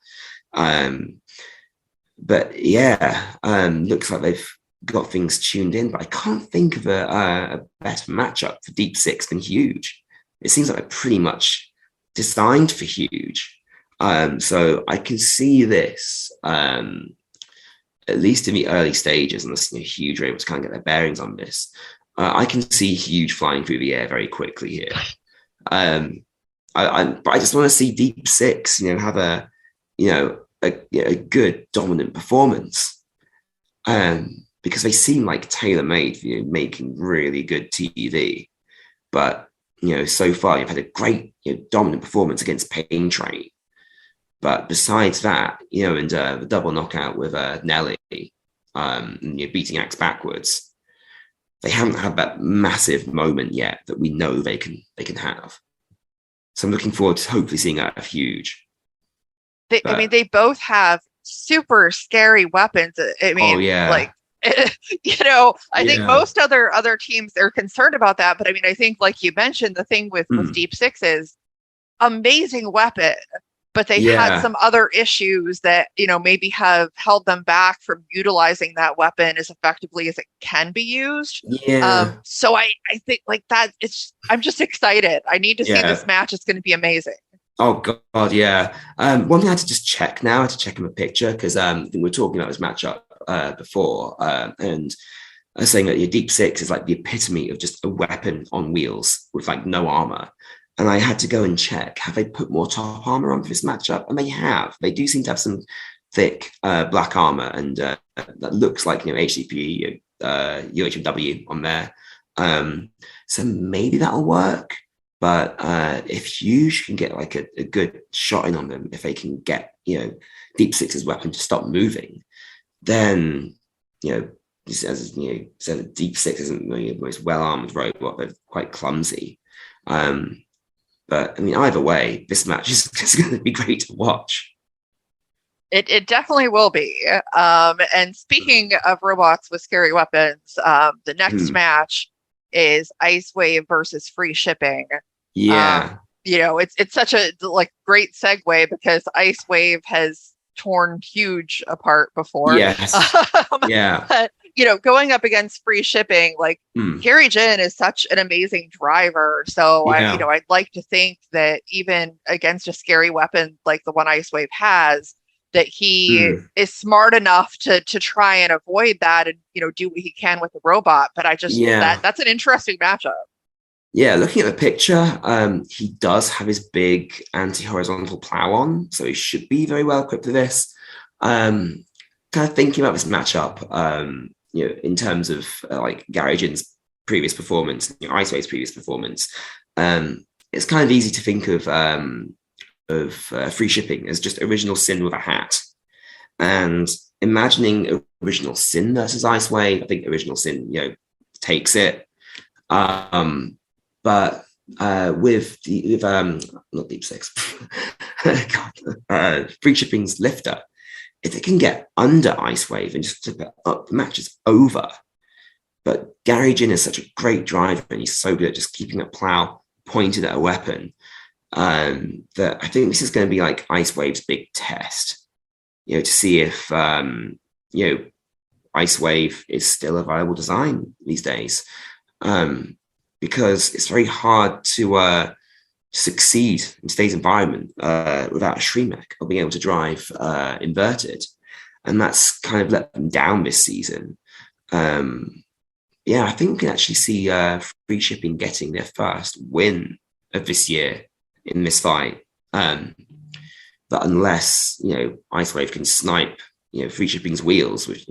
But looks like they've got things tuned in, but I can't think of a better matchup for Deep Six than Huge. It seems like they're pretty much designed for Huge. So I can see this, at least in the early stages, unless Huge are able to kind of get their bearings on this. I can see Huge flying through the air very quickly here. But I just want to see Deep Six, have a good dominant performance. Because they seem like tailor-made, making really good TV. But, so far you've had a great dominant performance against Pain Train. But besides that, and the double knockout with Nelly, beating Axe backwards, they haven't had that massive moment yet that we know they can have. So I'm looking forward to hopefully seeing that Huge. They both have super scary weapons. I think most other teams, they're concerned about that. But I think, like you mentioned, the thing with Deep Six is amazing weapon, but they had some other issues that, maybe have held them back from utilizing that weapon as effectively as it can be used. So I think like that, I'm just excited. I need to see this match. It's going to be amazing. Oh God, yeah. One thing I had to just check now, I had to check him a picture because we were talking about this matchup before, and I was saying that your Deep Six is like the epitome of just a weapon on wheels with like no armor. And I had to go and check, have they put more top armor on for this matchup? And they have. They do seem to have some thick black armor, and that looks like HCP, UHMW on there. So maybe that'll work. But if Huge can get like a good shot in on them, if they can get Deep Six's weapon to stop moving, then as said, Deep Six isn't the most well-armed robot; they're quite clumsy. But I mean, either way, this match is going to be great to watch. It definitely will be. And speaking of robots with scary weapons, the next match is Icewave versus Freeshipping. Yeah. It's such a great segue because Icewave has torn Huge apart before. Yes. But, going up against Freeshipping, Gary Jin is such an amazing driver. So I'd like to think that even against a scary weapon like the one Icewave has, that he is smart enough to try and avoid that and do what he can with the robot. But I just that's an interesting matchup. Yeah, looking at the picture, he does have his big anti-horizontal plow on, so he should be very well equipped for this. Kind of thinking about this matchup, in terms of like Gary Jin's previous performance, Icewave's previous performance, it's kind of easy to think of Freeshipping as just Original Sin with a hat. And imagining Original Sin versus Icewave, I think Original Sin, takes it. But with not Deep Six, Freeshipping's lifter, if it can get under Icewave and just flip it up, the match is over. But Gary Jin is such a great driver, and he's so good at just keeping a plow pointed at a weapon, that I think this is going to be like Icewave's big test, to see if Icewave is still a viable design these days. Because it's very hard to succeed in today's environment without a Shremek or being able to drive inverted. And that's kind of let them down this season. I think we can actually see Freeshipping getting their first win of this year in this fight. But unless, Icewave can snipe, Freeshipping's wheels with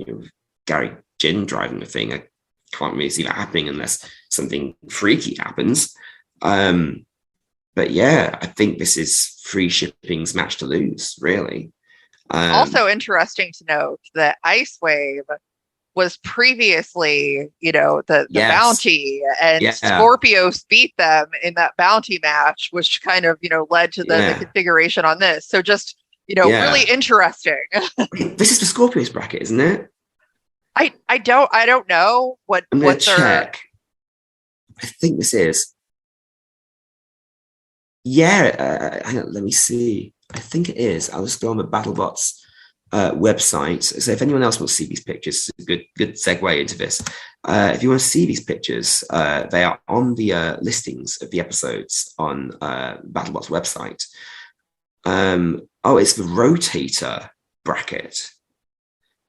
Gary Jin driving the thing, I can't really see that happening unless something freaky happens. But I think this is Freeshipping's match to lose, really. Also interesting to note that Icewave was previously, the bounty, and Scorpios beat them in that bounty match, which kind of, led to the configuration on this. So just, really interesting. This is the Scorpios bracket, isn't it? I don't know what. I'm going to check. I think this is. Hang on, let me see. I think it is. I'll just go on the Battlebots website. So if anyone else wants to see these pictures, it's a good segue into this. If you want to see these pictures, they are on the listings of the episodes on Battlebots website. It's the Rotator bracket.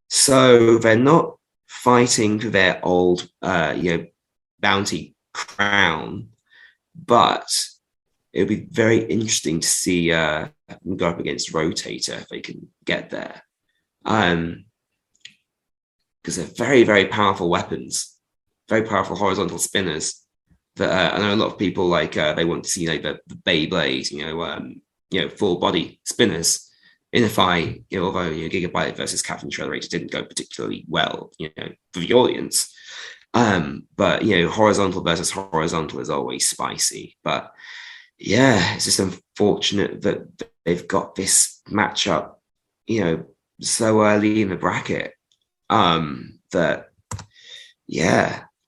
So they're not fighting for their old, bounty crown, but it would be very interesting to see them go up against Rotator if they can get there. Because they're very, very powerful weapons, very powerful horizontal spinners. That I know a lot of people they want to see the Beyblade, full body spinners in a fight. Although Gigabyte versus Captain Shredderator didn't go particularly well, for the audience. But horizontal versus horizontal is always spicy. But it's just unfortunate that they've got this matchup, so early in the bracket. I'm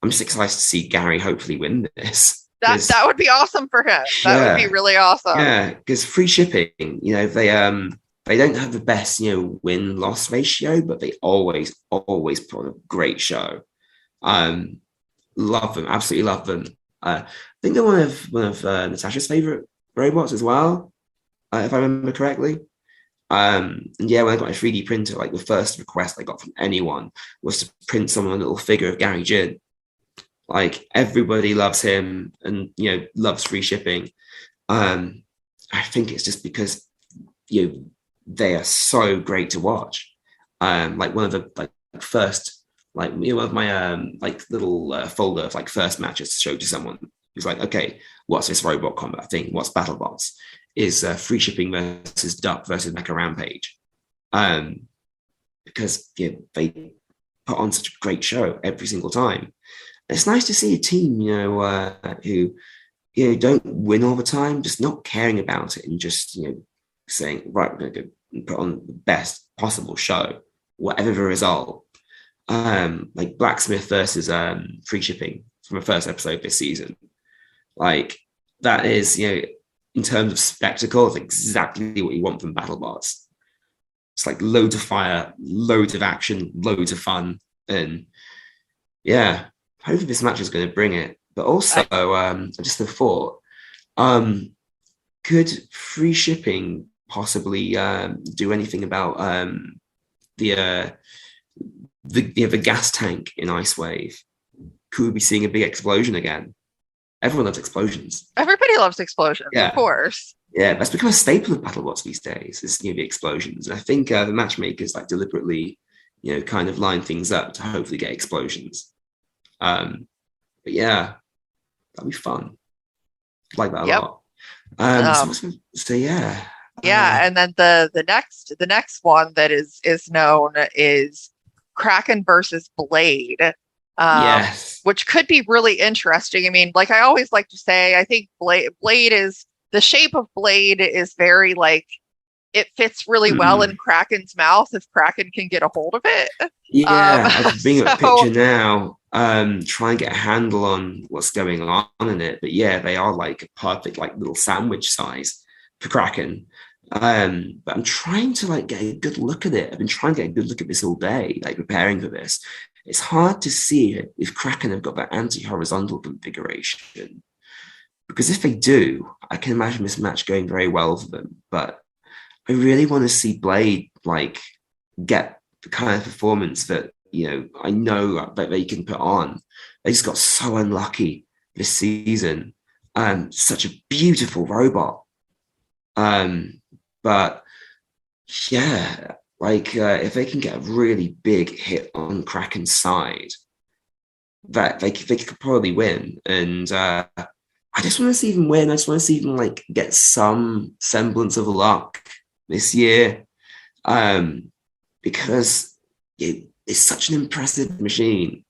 just excited to see Gary hopefully win this. That would be awesome for him. That would be really awesome. Yeah, because Freeshipping, they don't have the best, win-loss ratio, but they always put on a great show. Love them, absolutely love them. I think they're one of Natasha's favorite robots as well, if I remember correctly. And yeah, when I got my 3D printer, like the first request I got from anyone was to print someone a little figure of Gary Jin. Like everybody loves him and loves Freeshipping. I think it's just because they are so great to watch. Like one of the first, one of my little folder of first matches to show to someone. He's like, okay, what's this robot combat thing? What's Battlebots? Is Freeshipping versus Duck versus Mecha Rampage. Because they put on such a great show every single time. It's nice to see a team, who don't win all the time, just not caring about it and just saying, right, we're going to go put on the best possible show, whatever the result. Like Blacksmith versus Freeshipping from the first episode this season. Like that is, in terms of spectacle, it's exactly what you want from BattleBots. It's like loads of fire, loads of action, loads of fun, and yeah, hopefully this match is going to bring it. But also, just a thought: could Freeshipping possibly do anything about the gas tank in Icewave? Could we be seeing a big explosion again? Everyone loves explosions. Everybody loves explosions, of course. Yeah, that's become a staple of BattleBots these days, is the explosions. And I think the matchmakers deliberately, kind of line things up to hopefully get explosions. But yeah, that'd be fun. I'd like that a lot. So yeah. Yeah, and then the next one that is known is Kraken versus Blade. Yes. Which could be really interesting. I mean, like I always like to say, I think Blade is the shape of Blade is very it fits really well in Kraken's mouth if Kraken can get a hold of it. Yeah, I can bring up a picture now. Try and get a handle on what's going on in it. But yeah, they are like a perfect little sandwich size for Kraken. But I'm trying to get a good look at it. I've been trying to get a good look at this all day, preparing for this. It's hard to see if Kraken have got that anti-horizontal configuration. Because if they do, I can imagine this match going very well for them. But I really want to see Blade get the kind of performance that I know that they can put on. They just got so unlucky this season. Such a beautiful robot. But yeah, if they can get a really big hit on Kraken's side, that they could probably win. And I just want to see them win. I just want to see them get some semblance of luck this year, because it's such an impressive machine.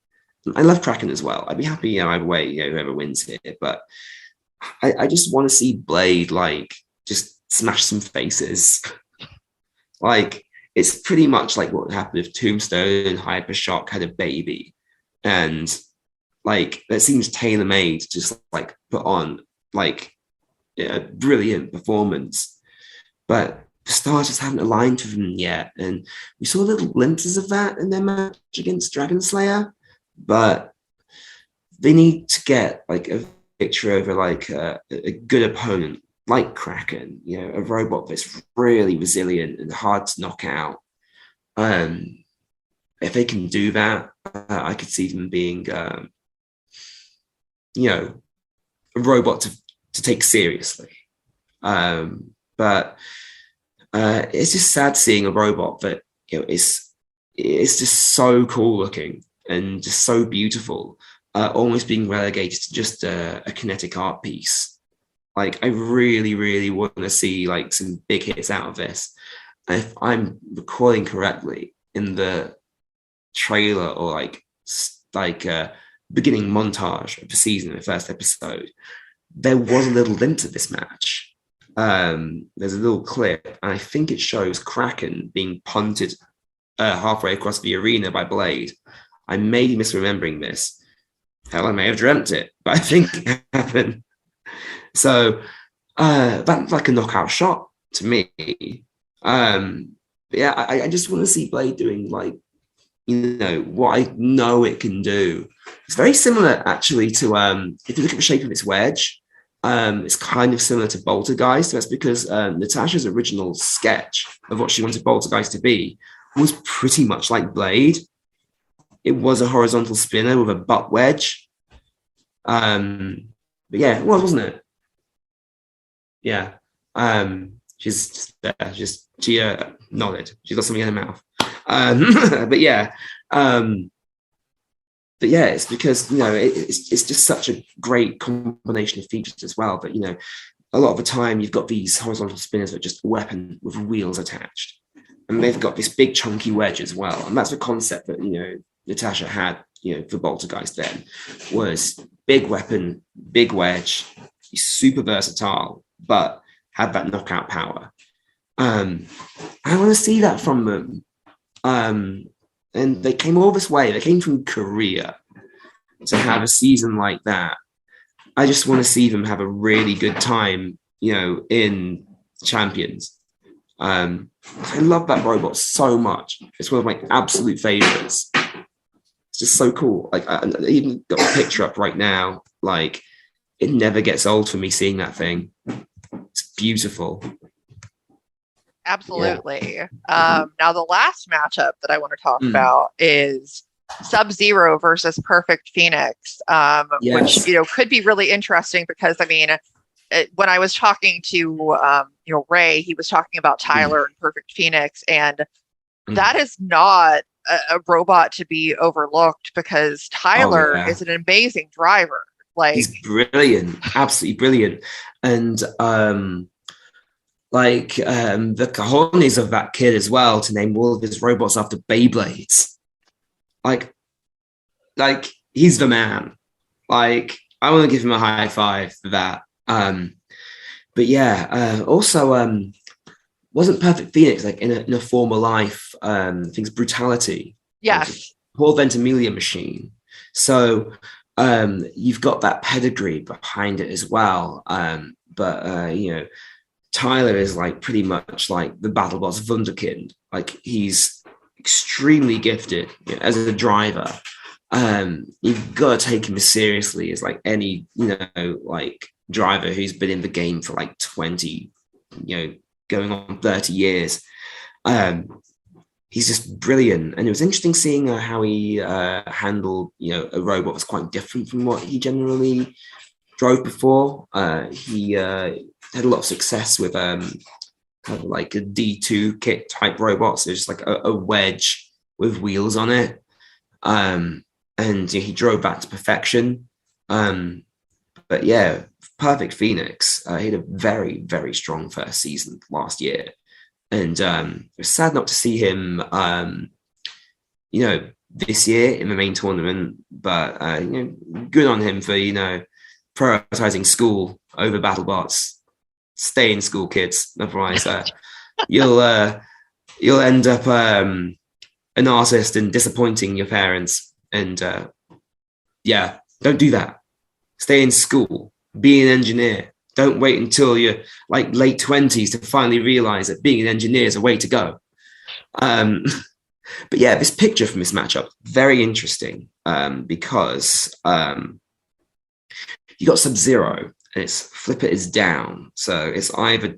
I love Kraken as well. I'd be happy either way, whoever wins here. But I just want to see Blade just smash some faces. It's pretty much like what happened if Tombstone and Hypershock had a baby, and that seems tailor-made to just put on a brilliant performance. But the stars just haven't aligned to them yet, and we saw little glimpses of that in their match against Dragon Slayer. But they need to get a picture over a good opponent like Kraken, a robot that's really resilient and hard to knock out. If they can do that, I could see them being, a robot to take seriously. But it's just sad seeing a robot that is just so cool looking and just so beautiful, almost being relegated to just a kinetic art piece. I really, really want to see some big hits out of this. And if I'm recalling correctly, in the trailer or beginning montage of the season, the first episode, there was a little glimpse of this match. There's a little clip, and I think it shows Kraken being punted halfway across the arena by Blade. I may be misremembering this. hell, I may have dreamt it, but I think it happened. So that's like a knockout shot to me. But yeah, I just want to see Blade doing like, what I know it can do. It's very similar actually to if you look at the shape of its wedge, it's kind of similar to Boltergeist. That's because Natasha's original sketch of what she wanted Boltergeist to be was pretty much like Blade. It was a horizontal spinner with a butt wedge. But yeah, it was, wasn't it? Yeah. She's just there. She nodded. She's got something in her mouth. But yeah. But yeah, it's because it's just such a great combination of features as well. But a lot of the time you've got these horizontal spinners that are just a weapon with wheels attached, and they've got this big chunky wedge as well. And that's the concept that Natasha had for Boltergeist then, was big weapon, big wedge, super versatile, but had that knockout power. I want to see that from them. And they came all this way. They came from Korea to have a season like that. I just want to see them have a really good time, in Champions. I love that robot so much. It's one of my absolute favorites. It's just so cool. Like, I even got a picture up right now. Like, it never gets old for me seeing that thing. It's beautiful. Absolutely. Yeah. Now, the last matchup that I want to talk about is Sub-Zero versus Perfect Phoenix, which could be really interesting because, when I was talking to Ray, he was talking about Tyler and Perfect Phoenix, and that is not a robot to be overlooked because Tyler is an amazing driver. Like, he's brilliant, absolutely brilliant, and the cojones of that kid as well to name all of his robots after Beyblades. Like he's the man. Like, I want to give him a high five for that. But yeah, also wasn't Perfect Phoenix like in a former life things Brutality? Yes. Paul Ventimiglia machine. So you've got that pedigree behind it as well. But Tyler is like pretty much like the Battlebots wunderkind. Like, he's extremely gifted as a driver. You've got to take him as seriously as like any like driver who's been in the game for like 20, going on 30 years. He's just brilliant, and it was interesting seeing how he handled a robot that's quite different from what he generally drove before. He had a lot of success with kind of like a D2 kit type robot, so just like a wedge with wheels on it, and he drove that to perfection. But yeah, Perfect Phoenix, he had a very, very strong first season last year, and it was sad not to see him this year in the main tournament, but good on him for prioritizing school over Battlebots. Stay in school, kids. Otherwise, you'll end up an artist and disappointing your parents. And don't do that. Stay in school. Be an engineer. Don't wait until you're like late 20s to finally realize that being an engineer is a way to go. But yeah, this picture from this matchup, very interesting, because you got Sub-Zero, and its flipper is down. So it's either,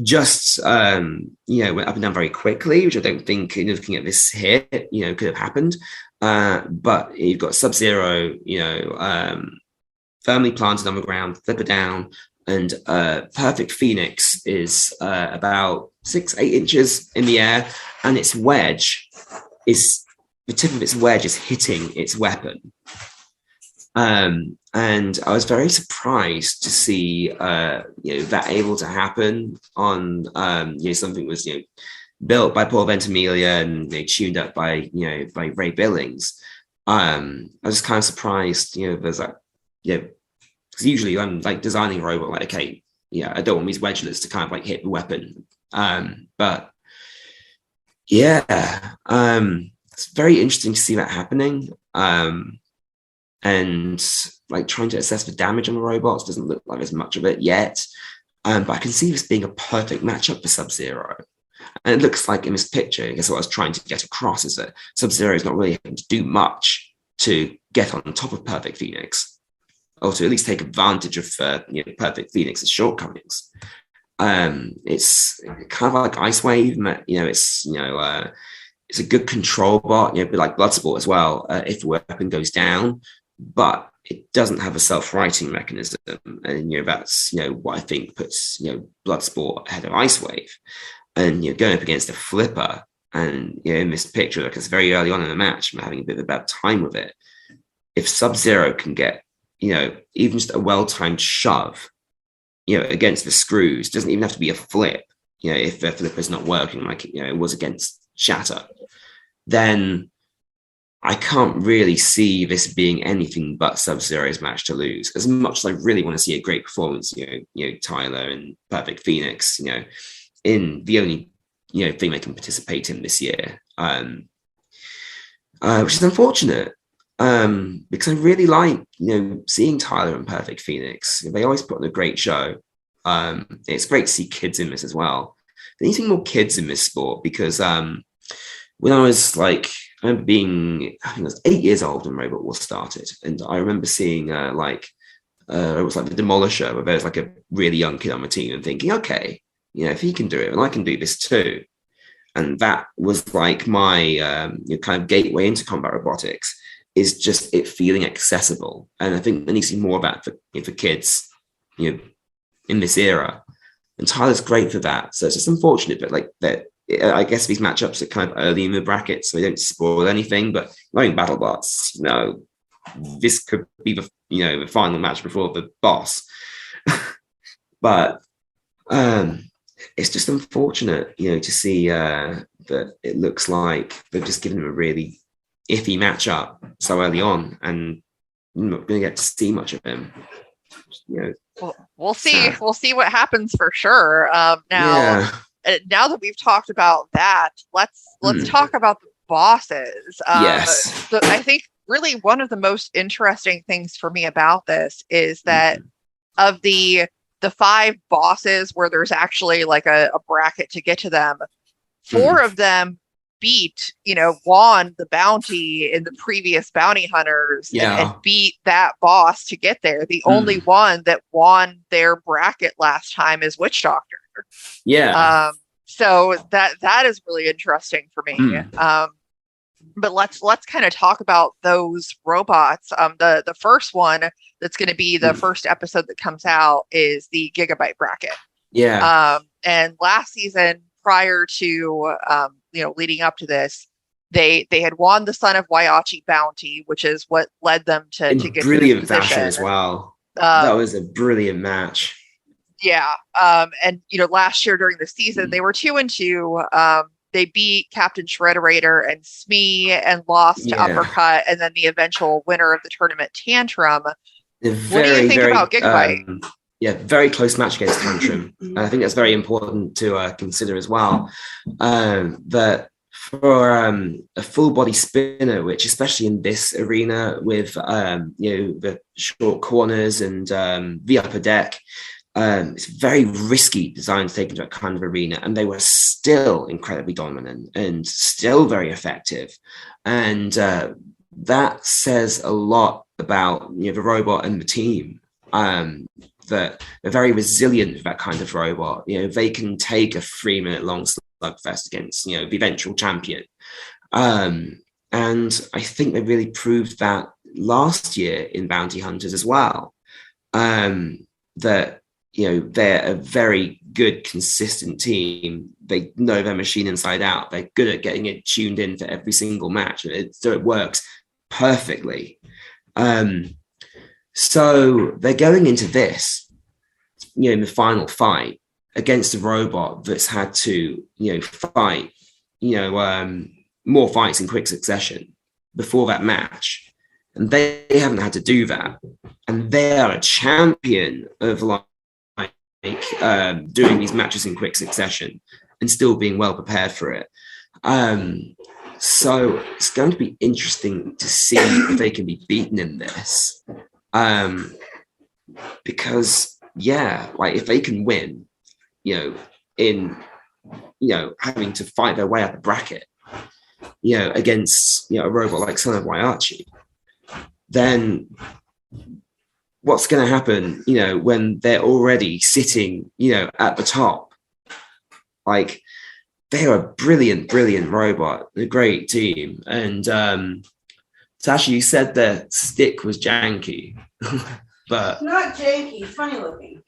just, went up and down very quickly, which I don't think, looking at this hit, could have happened. But you've got Sub-Zero, firmly planted on the ground, flipper down, and Perfect Phoenix is about 6-8 inches in the air, and its wedge is, the tip of its wedge is hitting its weapon. And I was very surprised to see that able to happen on something was built by Paul Ventimiglia and tuned up by Ray Billings. I was kind of surprised, there's like, because usually I'm like designing a robot, like, okay, I don't want these wedgelets to kind of like hit the weapon. But yeah, it's very interesting to see that happening. and like trying to assess the damage on the robots. Doesn't look like there's much of it yet. But I can see this being a perfect matchup for Sub-Zero. And it looks like in this picture, I guess what I was trying to get across is that Sub-Zero is not really having to do much to get on top of Perfect Phoenix, or to at least take advantage of Perfect Phoenix's shortcomings. It's kind of like Icewave, it's a good control bot, but like Bloodsport as well, if the weapon goes down, but it doesn't have a self-righting mechanism. And, that's, what I think puts, Bloodsport ahead of Icewave. And, going up against a flipper, and, in this picture, like it's very early on in the match, I'm having a bit of a bad time with it. If Sub-Zero can get, even just a well-timed shove, against the screws, doesn't even have to be a flip, if the flipper's not working like, it was against Shatter, then I can't really see this being anything but Sub-Zero's match to lose. As much as I really want to see a great performance, Tyler and Perfect Phoenix, in the only, thing they can participate in this year, which is unfortunate, because I really like, seeing Tyler and Perfect Phoenix. They always put on a great show. It's great to see kids in this as well. There needs to be more kids in this sport, because when I was I remember being, I think I was 8 years old when Robot Wars started, and I remember seeing it was like the Demolisher, where there was like a really young kid on my team, and thinking, okay, if he can do it, and I can do this too. And that was like my kind of gateway into combat robotics, is just it feeling accessible. And I think there needs to be more of that for kids, in this era. And Tyler's great for that. So it's just unfortunate, but that. I guess these matchups are kind of early in the bracket, so they don't spoil anything. But knowing Battlebots, this could be the final match before the boss. But it's just unfortunate, to see that it looks like they've just given him a really iffy matchup so early on, and I'm not going to get to see much of him. Well, we'll see. Sad. We'll see what happens for sure. Now that we've talked about that, let's talk about the bosses. Yes. I think really one of the most interesting things for me about this is that of the 5 bosses where there's actually like a bracket to get to them, 4 of them won the bounty in the previous bounty hunters and beat that boss to get there. The only one that won their bracket last time is Witch Doctor. Yeah. So that is really interesting for me. But let's kind of talk about those robots. The first one that's going to be the first episode that comes out is the Gigabyte bracket. Yeah. And last season, prior to leading up to this, they had won the Son of Waiachi bounty, which is what led them to get brilliant to this fashion as well. That was a brilliant match. Yeah. And last year during the season, they were 2-2. They beat Captain Shredderator and Smee and lost to Uppercut, and then the eventual winner of the tournament, Tantrum. What do you think about Gigabyte? Very close match against Tantrum. And I think that's very important to consider as well. That for a full body spinner, which especially in this arena with the short corners and the upper deck, it's very risky design to take into that kind of arena, and they were still incredibly dominant and still very effective. And that says a lot about the robot and the team. That they're very resilient with that kind of robot. They can take a 3-minute long slugfest against the eventual champion. And I think they really proved that last year in Bounty Hunters as well. That they're a very good, consistent team. They know their machine inside out. They're good at getting it tuned in for every single match, so it works perfectly. So they're going into this, in the final fight against a robot that's had to, fight, more fights in quick succession before that match. And they haven't had to do that. And they are a champion of doing these matches in quick succession and still being well prepared for it. So it's going to be interesting to see if they can be beaten in this. Because, like if they can win, in, having to fight their way up a bracket, against, a robot like Son of Waiachi, then what's going to happen, when they're already sitting, at the top? Like, they are a brilliant robot, a great team. And Tasha, you said the stick was janky, but it's not janky, it's funny looking.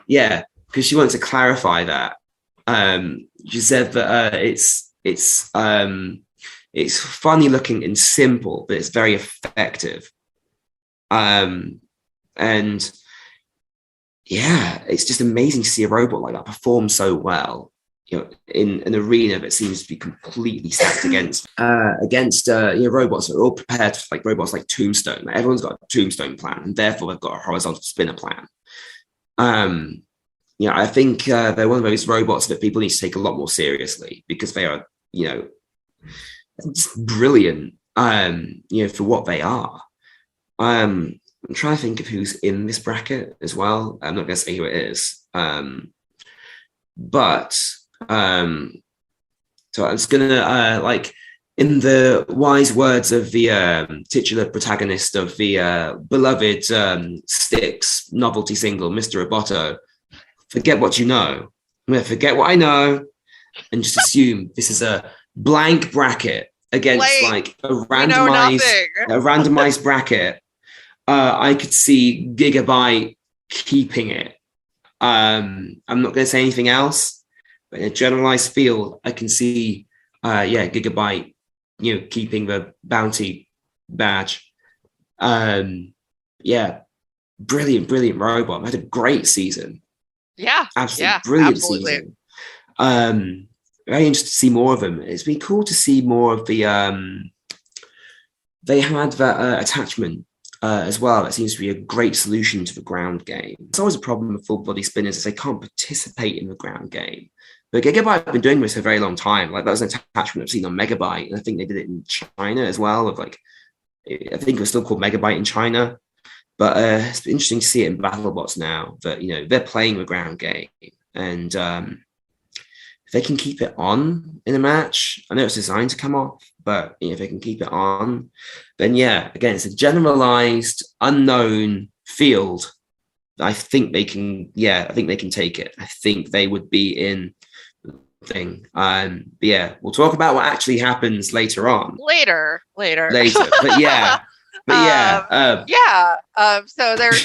Yeah, because she wanted to clarify that. She said that it's funny looking and simple, but it's very effective. And it's just amazing to see a robot like that perform so well. In an arena that seems to be completely stacked against robots that are all prepared for, like robots like Tombstone. Like, everyone's got a Tombstone plan, and therefore they've got a horizontal spinner plan. I think they're one of those robots that people need to take a lot more seriously, because they are, just brilliant, for what they are. I'm trying to think of who's in this bracket as well. I'm not going to say who it is. But so I was gonna in the wise words of the titular protagonist of the beloved Styx novelty single, Mr. Roboto, forget what you know. I'm gonna forget what I know and just assume this is a blank bracket against a randomized bracket. I could see Gigabyte keeping it. I'm not going to say anything else, but in a generalized field, I can see, Gigabyte, keeping the bounty badge. Brilliant robot. Had a great season. Yeah, absolutely brilliant season. Very interested to see more of them. It's been cool to see more of the. They had that attachment. As well, that seems to be a great solution to the ground game. It's always a problem with full body spinners is they can't participate in the ground game. But Gigabyte have been doing this for a very long time. Like, that was an attachment I've seen on Megabyte, and I think they did it in China as well. I think it was still called Megabyte in China. But it's interesting to see it in BattleBots now that they're playing the ground game, and if they can keep it on in a match, I know it's designed to come off, but if they can keep it on, then again, it's a generalized, unknown field. I think they can. I think they can take it. I think they would be in the thing. We'll talk about what actually happens later on. Later. So there's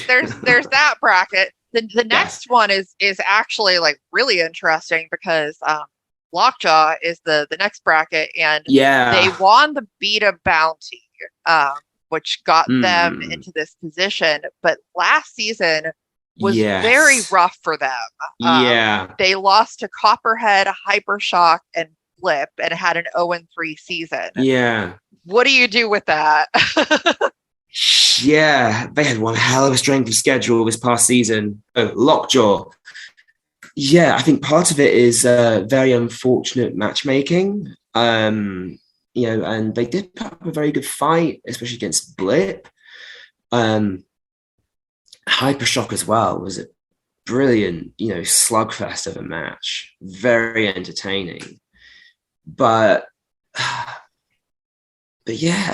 that bracket. The next one is actually like really interesting, because Lockjaw is the next bracket, and they won the Beta Bounty, which got them into this position. But last season was very rough for them. They lost to Copperhead, Hypershock, and Blip, and had an 0-3 season. What do you do with that? They had one hell of a strength of schedule this past season. Lockjaw. I think part of it is very unfortunate matchmaking. And they did put up a very good fight, especially against Blip. Hypershock as well was a brilliant, slugfest of a match. Very entertaining. But I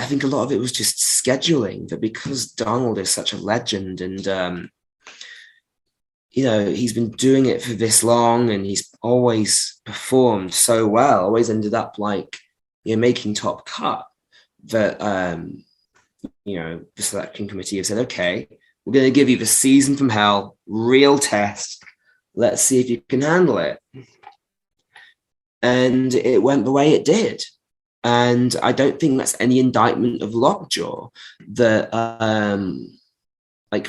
think a lot of it was just scheduling, that because Donald is such a legend, and he's been doing it for this long, and he's always performed so well, always ended up making top cut, that the selection committee have said, okay, we're going to give you the season from hell, real test. Let's see if you can handle it. And it went the way it did. And I don't think that's any indictment of Lockjaw. That,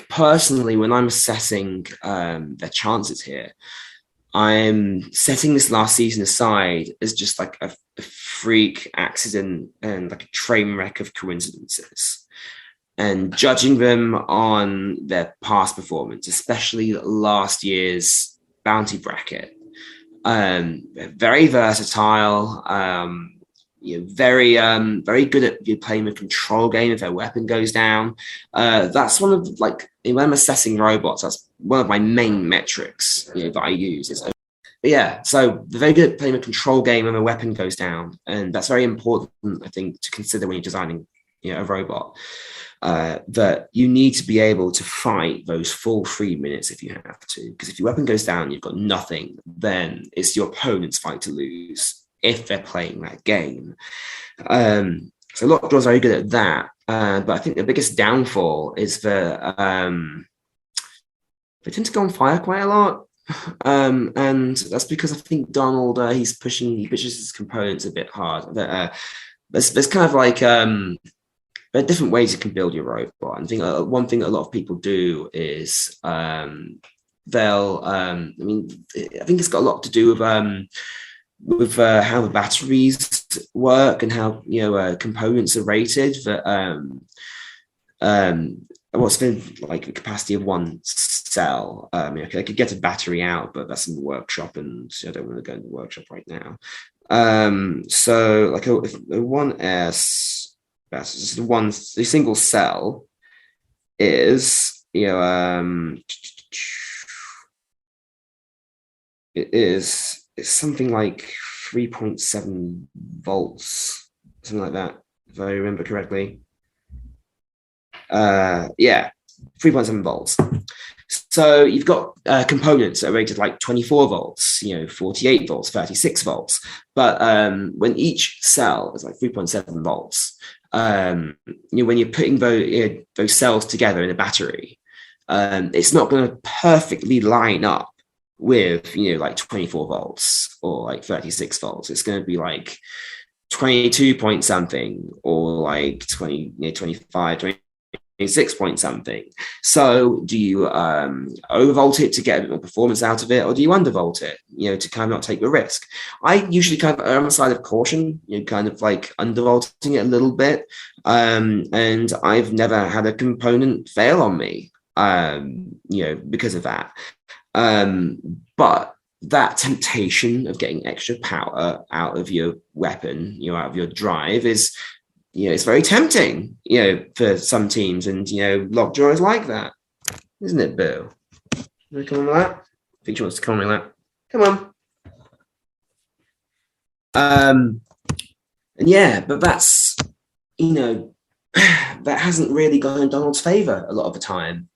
personally, when I'm assessing their chances here, I'm setting this last season aside as just like a freak accident and like a train wreck of coincidences, and judging them on their past performance, especially last year's bounty bracket. Very versatile. very good at playing the control game if their weapon goes down. That's one of like when I'm assessing robots, that's one of my main metrics that I use. But yeah, so they're very good at playing a control game when a weapon goes down, and that's very important, I think, to consider when you're designing a robot. That you need to be able to fight those full 3 minutes if you have to, because if your weapon goes down, you've got nothing, then it's your opponent's fight to lose if they're playing that game. So Lockjaw's very good at that, but I think the biggest downfall is that they tend to go on fire quite a lot. And that's because I think Donald, he pushes his components a bit hard. There's kind of like there are different ways you can build your robot. And I think one thing that a lot of people do is I think it's got a lot to do with how the batteries work and how components are rated. What's been like the capacity of one cell? I could get a battery out, but that's in the workshop, and I don't want to go in the workshop right now. So like a 1S, that's just the single cell is it's something like 3.7 volts, something like that, if I remember correctly. 3.7 volts. So you've got components that are rated like 24 volts, 48 volts, 36 volts. But when each cell is like 3.7 volts, when you're putting those cells together in a battery, it's not going to perfectly line up with like 24 volts or like 36 volts. It's going to be like 22 point something or like 25, 26 point something. So do you overvolt it to get a bit more performance out of it, or do you undervolt it, to kind of not take the risk? I usually kind of err on the side of caution, kind of like undervolting it a little bit. And I've never had a component fail on me, because of that. But that temptation of getting extra power out of your weapon, out of your drive is, it's very tempting, for some teams, and Lockjaw is like that, isn't it, Boo? You want to come on with that? I think she wants to come on with that. Come on. But that's that hasn't really gone in Donald's favor a lot of the time.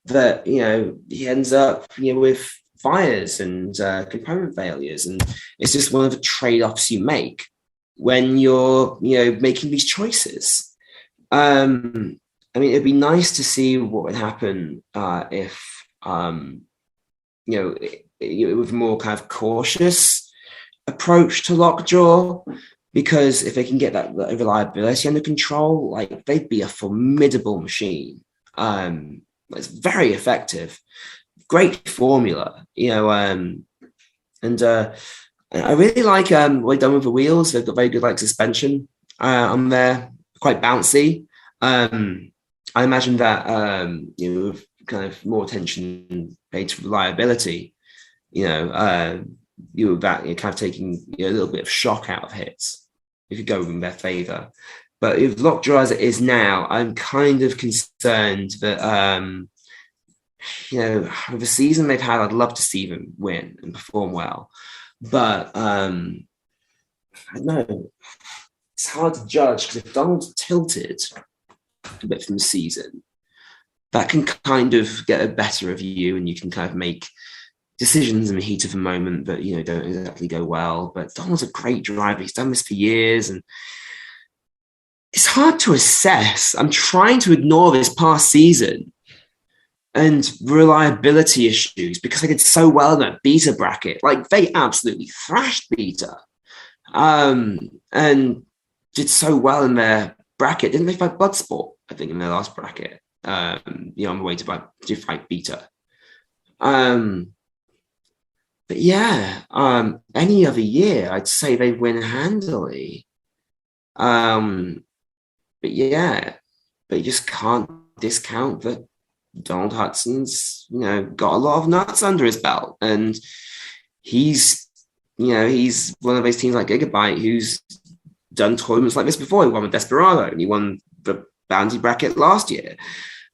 That he ends up with fires and component failures, and it's just one of the trade-offs you make when you're making these choices. It'd be nice to see what would happen if with a more kind of cautious approach to Lockjaw, because if they can get that reliability under control, like they'd be a formidable machine. It's very effective, great formula, and I really like what they've done with the wheels. They've got very good like suspension on there, quite bouncy. I imagine that with kind of more attention paid to reliability, you were kind of taking a little bit of shock out of hits if you go in their favor. But with Lockjaw as it is now, I'm kind of concerned that with the season they've had, I'd love to see them win and perform well. But I don't know. It's hard to judge, because if Donald's tilted a bit from the season, that can kind of get a better of you, and you can kind of make decisions in the heat of the moment that don't exactly go well. But Donald's a great driver. He's done this for years, and it's hard to assess. I'm trying to ignore this past season and reliability issues, because they did so well in that beta bracket. Like, they absolutely thrashed beta, and did so well in their bracket. Didn't they fight Bloodsport, I think, in their last bracket? On the way to fight beta. But yeah, any other year, I'd say they win handily. But you just can't discount that Donald Hudson's, got a lot of nuts under his belt, and he's one of those teams like Gigabyte who's done tournaments like this before. He won with Desperado and he won the Bounty bracket last year.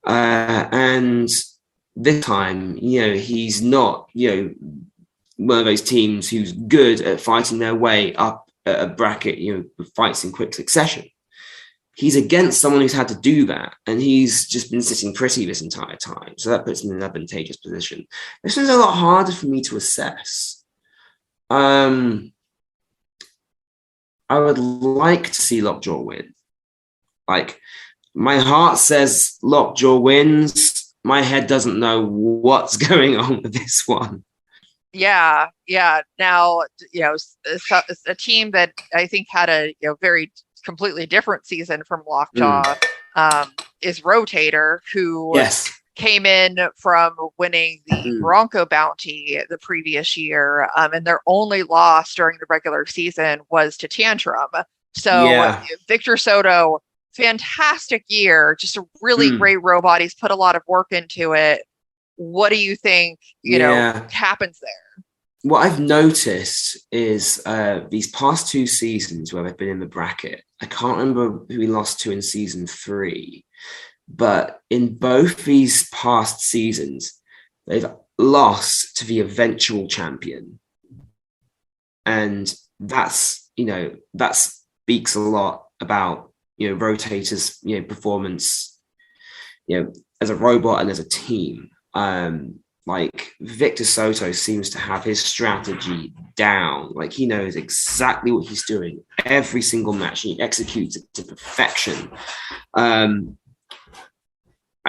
And this time, he's not, one of those teams who's good at fighting their way up a bracket, with fights in quick succession. He's against someone who's had to do that, and he's just been sitting pretty this entire time. So that puts him in an advantageous position. This one's a lot harder for me to assess. I would like to see Lockjaw win. Like, my heart says Lockjaw wins. My head doesn't know what's going on with this one. Yeah. Now, a team that I think had a very completely different season from Lockjaw is Rotator, who came in from winning the Bronco Bounty the previous year, and their only loss during the regular season was to Tantrum. So Victor Soto, fantastic year, just a really great robot. He's put a lot of work into it. What do you think, happens there? What I've noticed is these past 2 seasons where they've been in the bracket, I can't remember who he lost to in season 3, but in both these past seasons, they've lost to the eventual champion. And that's, that speaks a lot about, Rotator's, performance, as a robot and as a team. Like, Victor Soto seems to have his strategy down. Like, he knows exactly what he's doing every single match. He executes it to perfection. I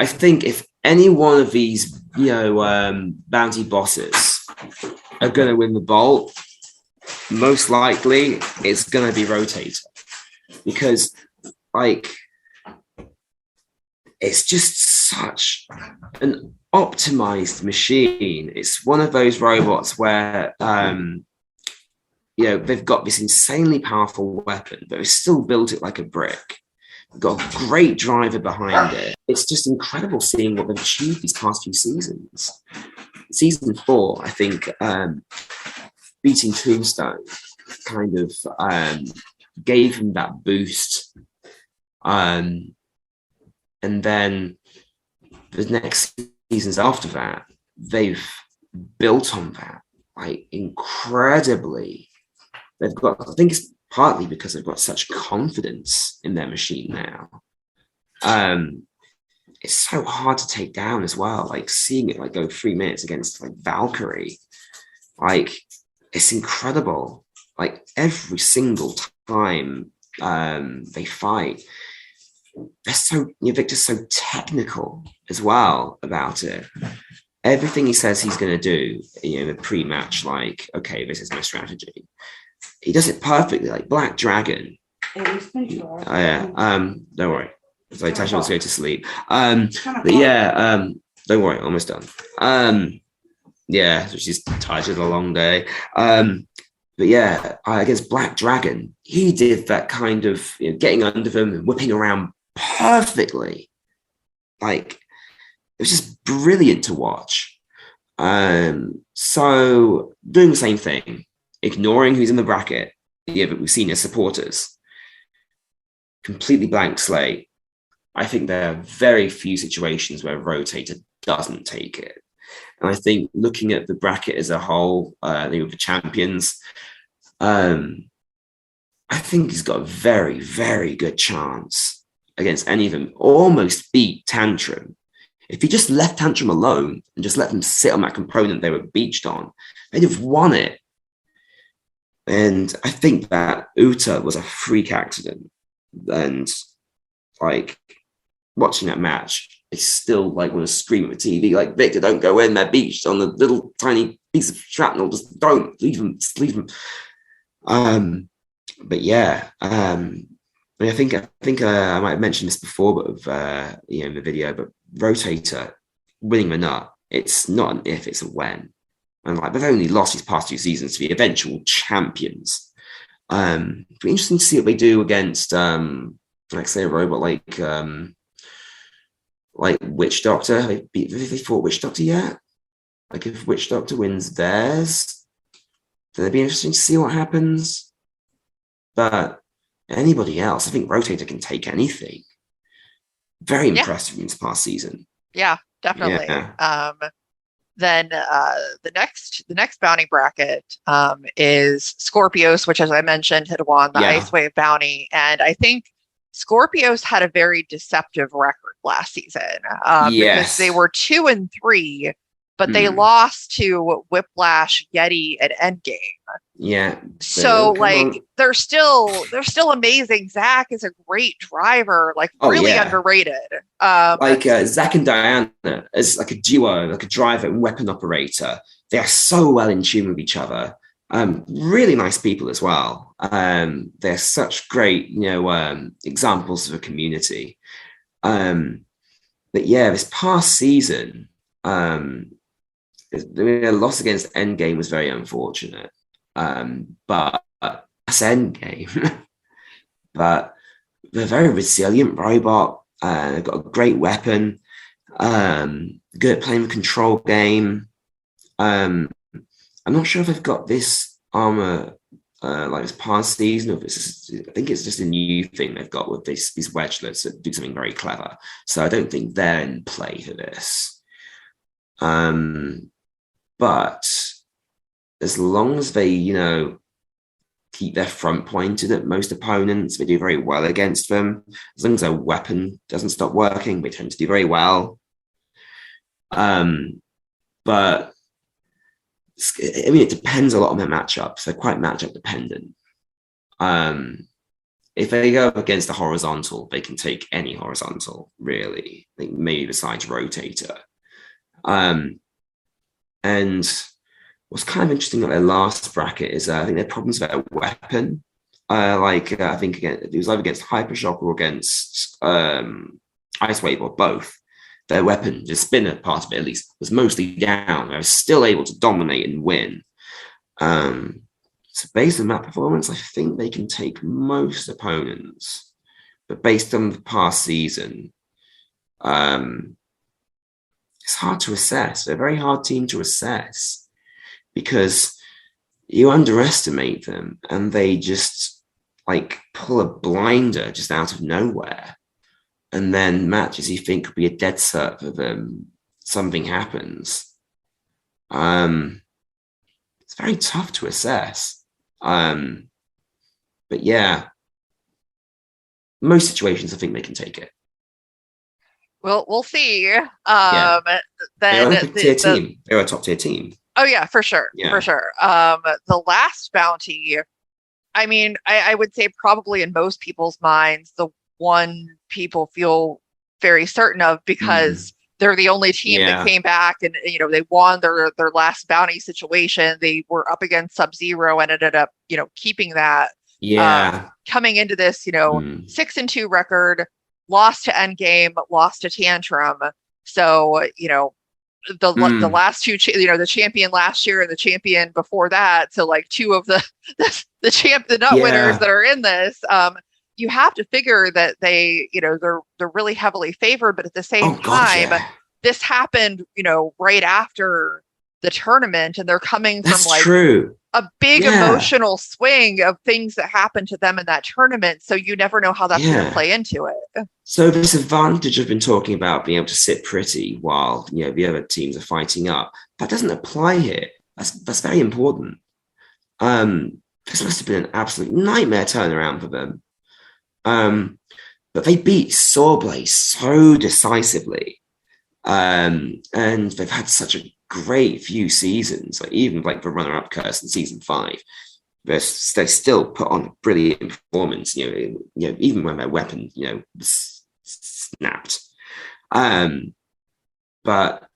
think if any one of these, bounty bosses are going to win the Bolt, most likely it's going to be Rotator. Because, like, it's just such an optimized machine. It's one of those robots where they've got this insanely powerful weapon, but they've still built it like a brick. They've got a great driver behind it. It's just incredible seeing what they've achieved these past few seasons. Season 4, I think, beating Tombstone kind of gave him that boost. And then the next seasons after that, they've built on that, like, incredibly. They've got, I think it's partly because they've got such confidence in their machine now. It's so hard to take down as well. Like, seeing it like go 3 minutes against like Valkyrie, like, it's incredible. Like, every single time they fight, they're so, Victor's so technical as well about it. Everything he says he's going to do, the pre-match, like, okay, this is my strategy. He does it perfectly, like Black Dragon. Don't worry. So Tasha wants to go to sleep. Don't worry, almost done. So she's tired of a long day. Against Black Dragon, he did that kind of getting under them and whipping around perfectly. Like, it was just brilliant to watch. So doing the same thing, ignoring who's in the bracket, but we've seen as supporters, completely blank slate. I think there are very few situations where Rotator doesn't take it. And I think looking at the bracket as a whole, the champions, I think he's got a very, very good chance against any of them. Almost beat Tantrum. If he just left Tantrum alone and just let them sit on that component they were beached on, they'd have won it. And I think that Uta was a freak accident. And, like, watching that match, I still, like, want to scream at the TV, like, Victor, don't go in, they're beached on the little tiny piece of shrapnel, just don't, leave them. I think I might have mentioned this before, but in the video, but Rotator winning the nut, it's not an if, it's a when. And like, they've only lost these past 2 seasons to the eventual champions. It'd be interesting to see what they do against, like, say, a robot like Witch Doctor. Have they fought Witch Doctor yet? Like, if Witch Doctor wins theirs, then it'd be interesting to see what happens. But anybody else, I think Rotator can take anything. Very impressive in this past season. Yeah, definitely. Yeah. Then the next bounty bracket is Scorpios, which, as I mentioned, had won the Icewave bounty, and I think Scorpios had a very deceptive record last season because they were 2-3, but they lost to Whiplash, Yeti, and Endgame. Yeah. So they're still amazing. Zach is a great driver, like really underrated. Zach and Diana as like a duo, like a driver and weapon operator. They are so well in tune with each other. Really nice people as well. They're such great, examples of a community. But yeah, this past season, the loss against Endgame was very unfortunate. But that's Endgame. But they're a very resilient robot. They've got a great weapon. Good at playing the control game. I'm not sure if they've got this armor like this past season, or if I think it's just a new thing they've got with these wedgelets that do something very clever. So I don't think they're in play for this. But as long as they, keep their front pointed at most opponents, they do very well against them. As long as their weapon doesn't stop working, they tend to do very well. But it depends a lot on their matchups. They're quite matchup dependent. If they go up against a horizontal, they can take any horizontal, really. I think maybe besides Rotator. And what's kind of interesting about their last bracket is I think their problems with their weapon. I think again, it was either against Hypershock or against Icewave or both. Their weapon, the spinner part of it at least, was mostly down. They were still able to dominate and win. So based on that performance, I think they can take most opponents. But based on the past season, it's hard to assess. They're a very hard team to assess because you underestimate them and they just pull a blinder just out of nowhere. And then matches you think could be a dead cert for them, something happens. It's very tough to assess. But yeah, most situations I think they can take it. We'll see. Then they're a top tier team. Oh yeah, for sure. The last bounty, I mean, I would say probably in most people's minds, the one people feel very certain of because they're the only team that came back and they won their last bounty situation. They were up against Sub-Zero and ended up keeping that. Coming into this 6-2 record. Lost to Endgame, lost to Tantrum. So, the last two, the champion last year and the champion before that. So two of the nut winners that are in this, you have to figure that they, they're really heavily favored, but at the same time, this happened, right after the tournament and they're coming from true. A big emotional swing of things that happened to them in that tournament. So you never know how that's going to play into it. So this advantage I've been talking about, being able to sit pretty while, the other teams are fighting up, that doesn't apply here. That's very important. This must have been an absolute nightmare turnaround for them. But they beat Sawblade so decisively. And they've had such a great few seasons, even the runner-up curse in season 5. They still put on a brilliant performance, even when their weapon, snapped. But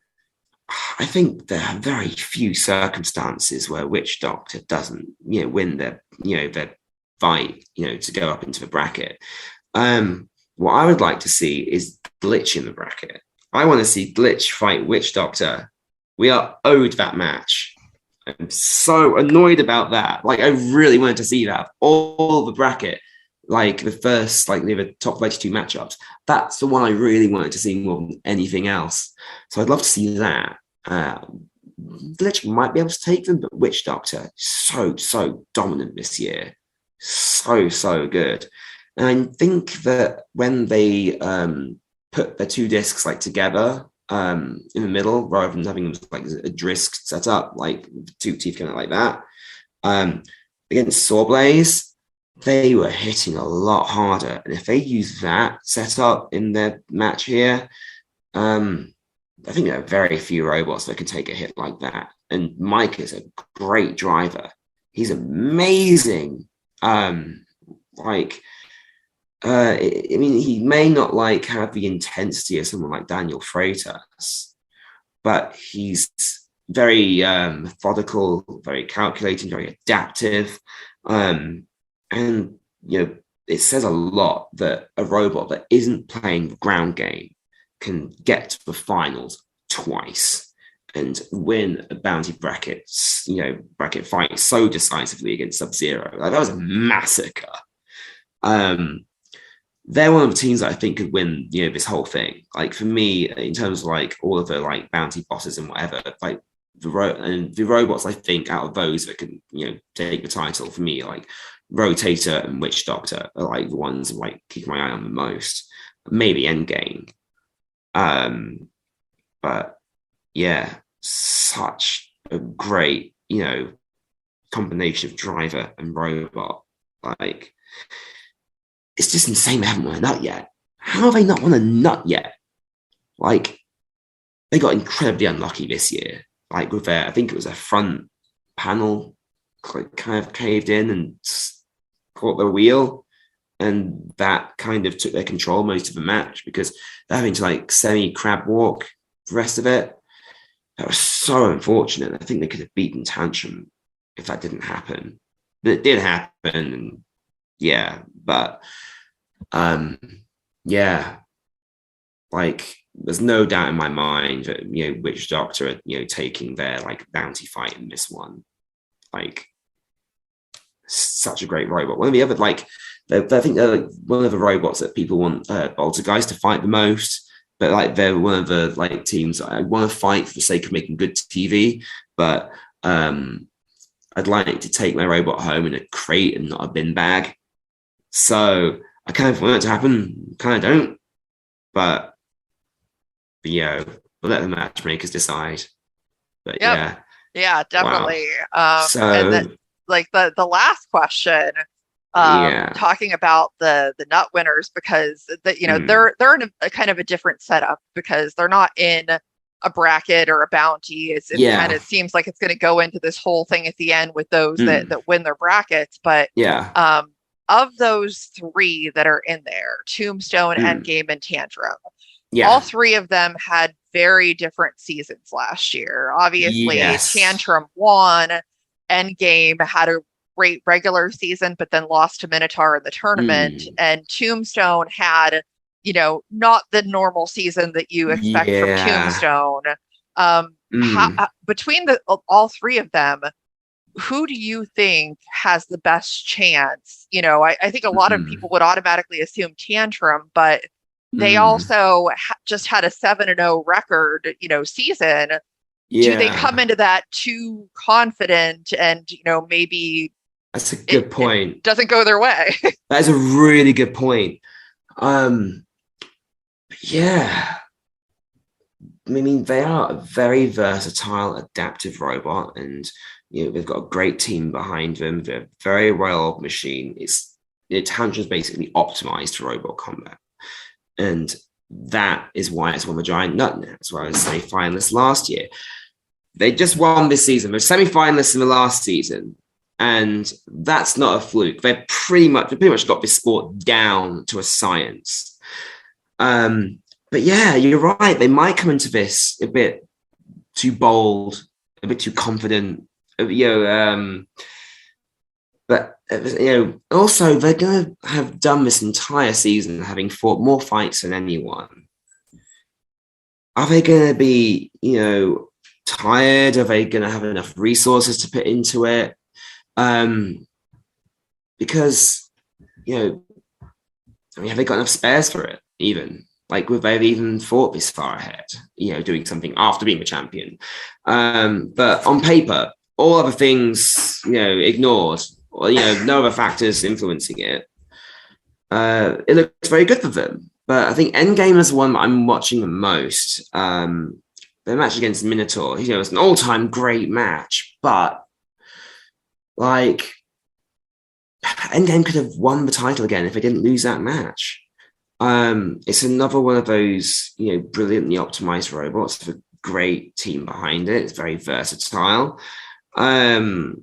I think there are very few circumstances where Witch Doctor doesn't, win their fight, to go up into the bracket. What I would like to see is Glitch in the bracket. I want to see Glitch fight Witch Doctor. We are owed that match. I'm so annoyed about that. I really wanted to see that. All the bracket, the first, the top 32 matchups. That's the one I really wanted to see more than anything else. So I'd love to see that. Glitch might be able to take them, but Witch Doctor, so dominant this year. So good. And I think that when they put the two discs like together in the middle, rather than having them like a disc set up, like two teeth kind of like that, against Sawblaze, they were hitting a lot harder. And if they use that setup in their match here, I think there are very few robots that can take a hit like that. And Mike is a great driver. He's amazing. I mean, he may not like have the intensity of someone like Daniel Freitas, but he's very methodical, very calculating, very adaptive. And, it says a lot that a robot that isn't playing the ground game can get to the finals twice and win a bounty bracket fight so decisively against Sub-Zero. Like, that was a massacre. They're one of the teams that I think could win, this whole thing. Like, for me, in terms of like all of the like bounty bosses and whatever, like the robots, I think out of those that can, take the title for me, like Rotator and Witch Doctor are like the ones I'm like keeping my eye on the most. Maybe Endgame. But yeah, such a great, combination of driver and robot. Like, it's just insane they haven't won a nut yet. How have they not won a nut yet? Like, they got incredibly unlucky this year. Like, with I think it was a front panel kind of caved in and caught the wheel. And that kind of took their control most of the match because they're having to like semi-crab walk the rest of it. That was so unfortunate. I think they could have beaten Tantrum if that didn't happen. But it did happen. And yeah, but like there's no doubt in my mind that Witch Doctor are taking their like bounty fight in this one. Like, such a great robot. One of the other like I think they're like one of the robots that people want Boltergeist to fight the most, but like they're one of the like teams I want to fight for the sake of making good TV. But I'd like to take my robot home in a crate and not a bin bag. So I kind of want it to happen, kind of don't. But we'll let the matchmakers decide. But yep. Yeah, definitely. Wow. And then, like the last question, talking about the nut winners, because they're in a kind of a different setup because they're not in a bracket or a bounty. It kind of seems like it's going to go into this whole thing at the end with those that win their brackets. But of those three that are in there, Tombstone, Endgame, and Tantrum, all three of them had very different seasons last year. Obviously, Tantrum won. Endgame had a great regular season, but then lost to Minotaur in the tournament. And Tombstone had, not the normal season that you expect from Tombstone. Between all three of them, who do you think has the best chance? I think a lot of people would automatically assume Tantrum, but they also just had a 7-0 record, season. Do they come into that too confident and, maybe that's a good point. It doesn't go their way. That's a really good point. I mean, they are a very versatile, adaptive robot, and they've got a great team behind them. They're a very well-oiled machine. Tantrum's basically optimized for robot combat, and that is why it's won the Giant Nut now. That's why I was semi-finalists last year. They just won this season. They're semi-finalists in the last season, and that's not a fluke. They pretty much got this sport down to a science. But yeah, you're right. They might come into this a bit too bold, a bit too confident. But also they're going to have done this entire season having fought more fights than anyone. Are they going to be, tired? Are they going to have enough resources to put into it? Because, have they got enough spares for it even? Like, would they have even thought this far ahead, doing something after being a champion? But on paper, all other things, ignored, or no other factors influencing it, it looks very good for them. But I think Endgame is the one that I'm watching the most. The match against Minotaur, it's an all-time great match, but like Endgame could have won the title again if they didn't lose that match. It's another one of those, brilliantly optimized robots with a great team behind it. It's very versatile. But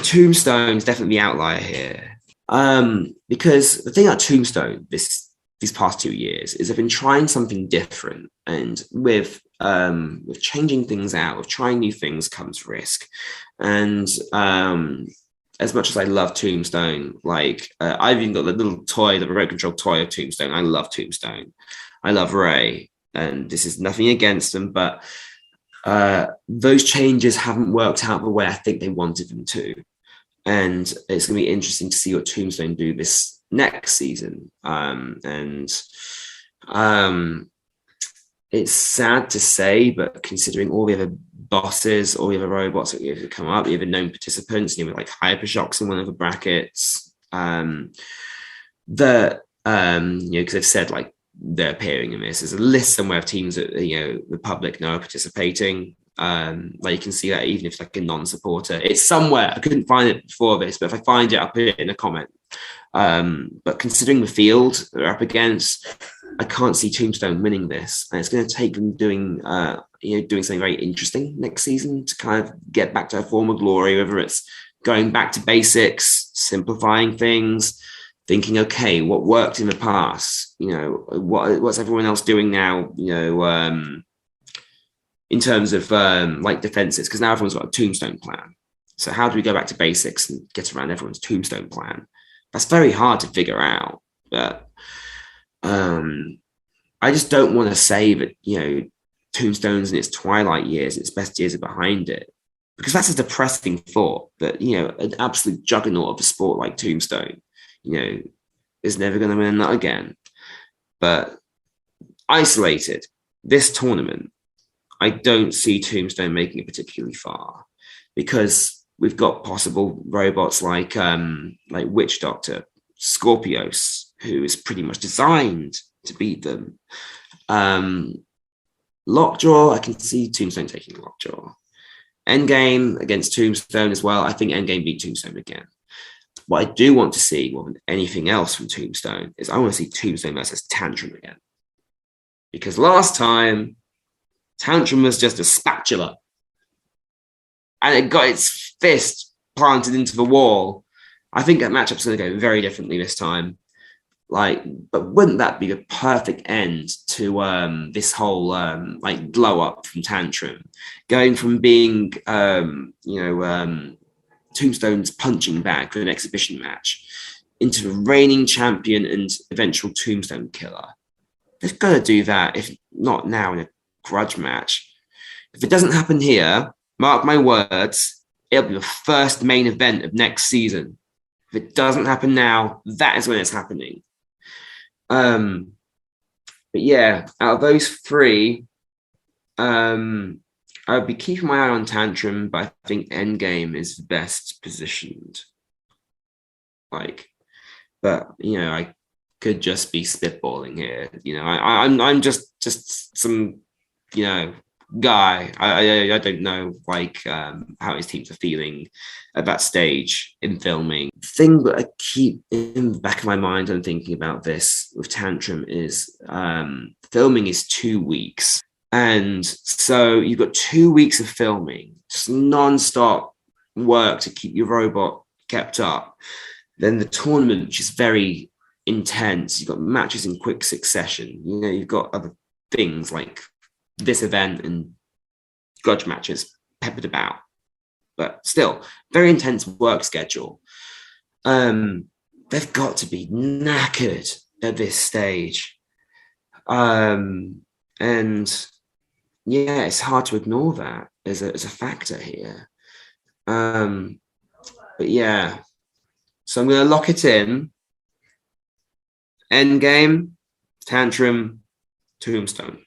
Tombstone is definitely the outlier here. Because the thing about Tombstone these past 2 years is they've been trying something different, and with changing things out, with trying new things comes risk. And as much as I love Tombstone, I've even got the little toy, the remote control toy of Tombstone. I love Tombstone. I love Ray, and this is nothing against them, but those changes haven't worked out the way I think they wanted them to. And it's going to be interesting to see what Tombstone do this next season. It's sad to say, but considering all the other bosses, all the other robots that have come up, the other known participants, like Hypershocks in one of the brackets, because they've said they're appearing in this. There's a list somewhere of teams that the public know are participating. You can see that even if a non-supporter, it's somewhere. I couldn't find it before this, but if I find it, I'll put it in a comment. But considering the field they're up against, I can't see Tombstone winning this, and it's going to take them doing something very interesting next season to kind of get back to a former glory, whether it's going back to basics, simplifying things, thinking, okay, what worked in the past, what's everyone else doing now, in terms of defenses, because now everyone's got a Tombstone plan. So how do we go back to basics and get around everyone's Tombstone plan? That's very hard to figure out. But I just don't want to say that, Tombstone's in its twilight years, its best years are behind it, because that's a depressing thought that, an absolute juggernaut of a sport like Tombstone, is never going to win that again. But isolated, this tournament, I don't see Tombstone making it particularly far, because we've got possible robots like Witch Doctor, Scorpios, who is pretty much designed to beat them. Lockjaw, I can see Tombstone taking Lockjaw. Endgame against Tombstone as well. I think Endgame beat Tombstone again. What I do want to see more than anything else from Tombstone is I want to see Tombstone versus Tantrum again. Because last time, Tantrum was just a spatula, and it got its fist planted into the wall. I think that matchup's going to go very differently this time. But wouldn't that be the perfect end to this whole glow up from Tantrum, going from being Tombstone's punching bag for an exhibition match into the reigning champion and eventual Tombstone killer? They've got to do that, if not now in a grudge match. If it doesn't happen here, mark my words, it'll be the first main event of next season. If it doesn't happen now, that is when it's happening. But yeah, out of those three, I would be keeping my eye on Tantrum, but I think Endgame is the best positioned. But I could just be spitballing here. I'm just some guy. I don't know how his teams are feeling at that stage in filming. The thing that I keep in the back of my mind and thinking about this with Tantrum is filming is 2 weeks. And so you've got 2 weeks of filming, just non-stop work to keep your robot kept up. Then the tournament, which is very intense. You've got matches in quick succession. You've got other things like this event and grudge matches peppered about, but still very intense work schedule. They've got to be knackered at this stage. And yeah, it's hard to ignore that as a factor here. But yeah, so I'm going to lock it in. Endgame, Tantrum, Tombstone.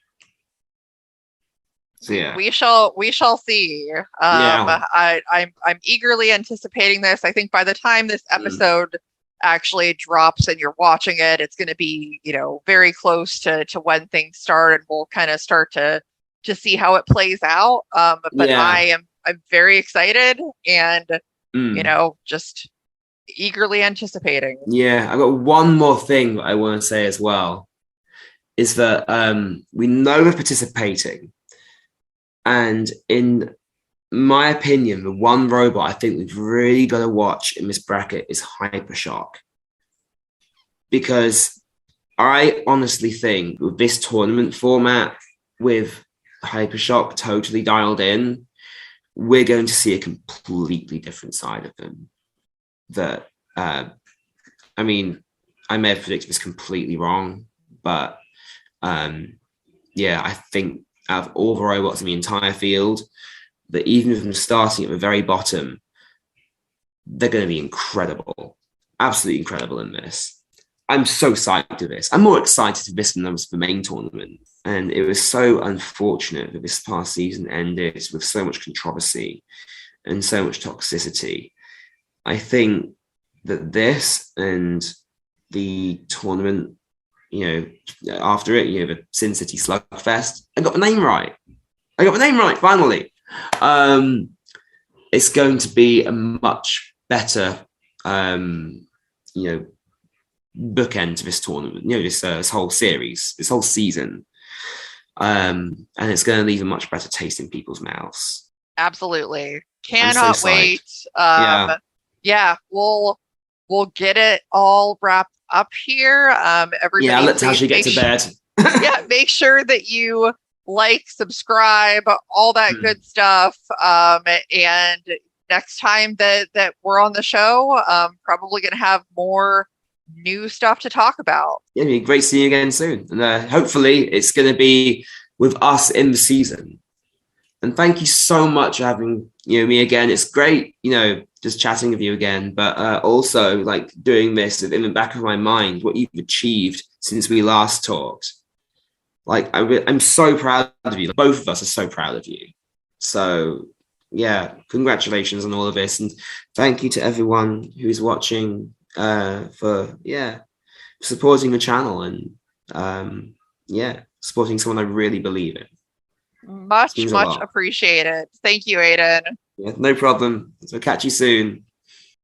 So yeah, we shall see. I'm eagerly anticipating this. I think by the time this episode actually drops and you're watching it, it's going to be, very close to when things start, and we'll kind of start to see how it plays out. But I'm very excited and just eagerly anticipating. Yeah, I got one more thing that I want to say as well, is that we know we're participating, and in my opinion, the one robot I think we've really got to watch in this bracket is Hypershock, because I honestly think with this tournament format, with Hypershock totally dialed in, we're going to see a completely different side of them. That I mean, I may have predicted this completely wrong, but I think out of all the robots in the entire field, that even with them starting at the very bottom, they're going to be incredible, absolutely incredible in this. I'm so psyched to this. I'm more excited for this than I was for the main tournament. And it was so unfortunate that this past season ended with so much controversy and so much toxicity. I think that this and the tournament, after it, the Sin City Slugfest, I got the name right. Finally. It's going to be a much better, bookend to this tournament, this whole series, this whole season. And it's going to leave a much better taste in people's mouths. Absolutely. Cannot wait. We'll get it all wrapped up here. Everybody, let Tasha get to bed. Make sure that you like, subscribe, all that good stuff. And next time that we're on the show, probably going to have more new stuff to talk about. Yeah, it'd be great seeing you again soon. And hopefully it's going to be with us in the season. And thank you so much for having me again. It's great, just chatting with you again, but also like doing this in the back of my mind, what you've achieved since we last talked. Like I'm so proud of you. Both of us are so proud of you. So yeah, congratulations on all of this, and thank you to everyone who's watching for supporting the channel and supporting someone I really believe in. Much appreciated. Thank you, Aidan. Yeah, no problem. So catch you soon.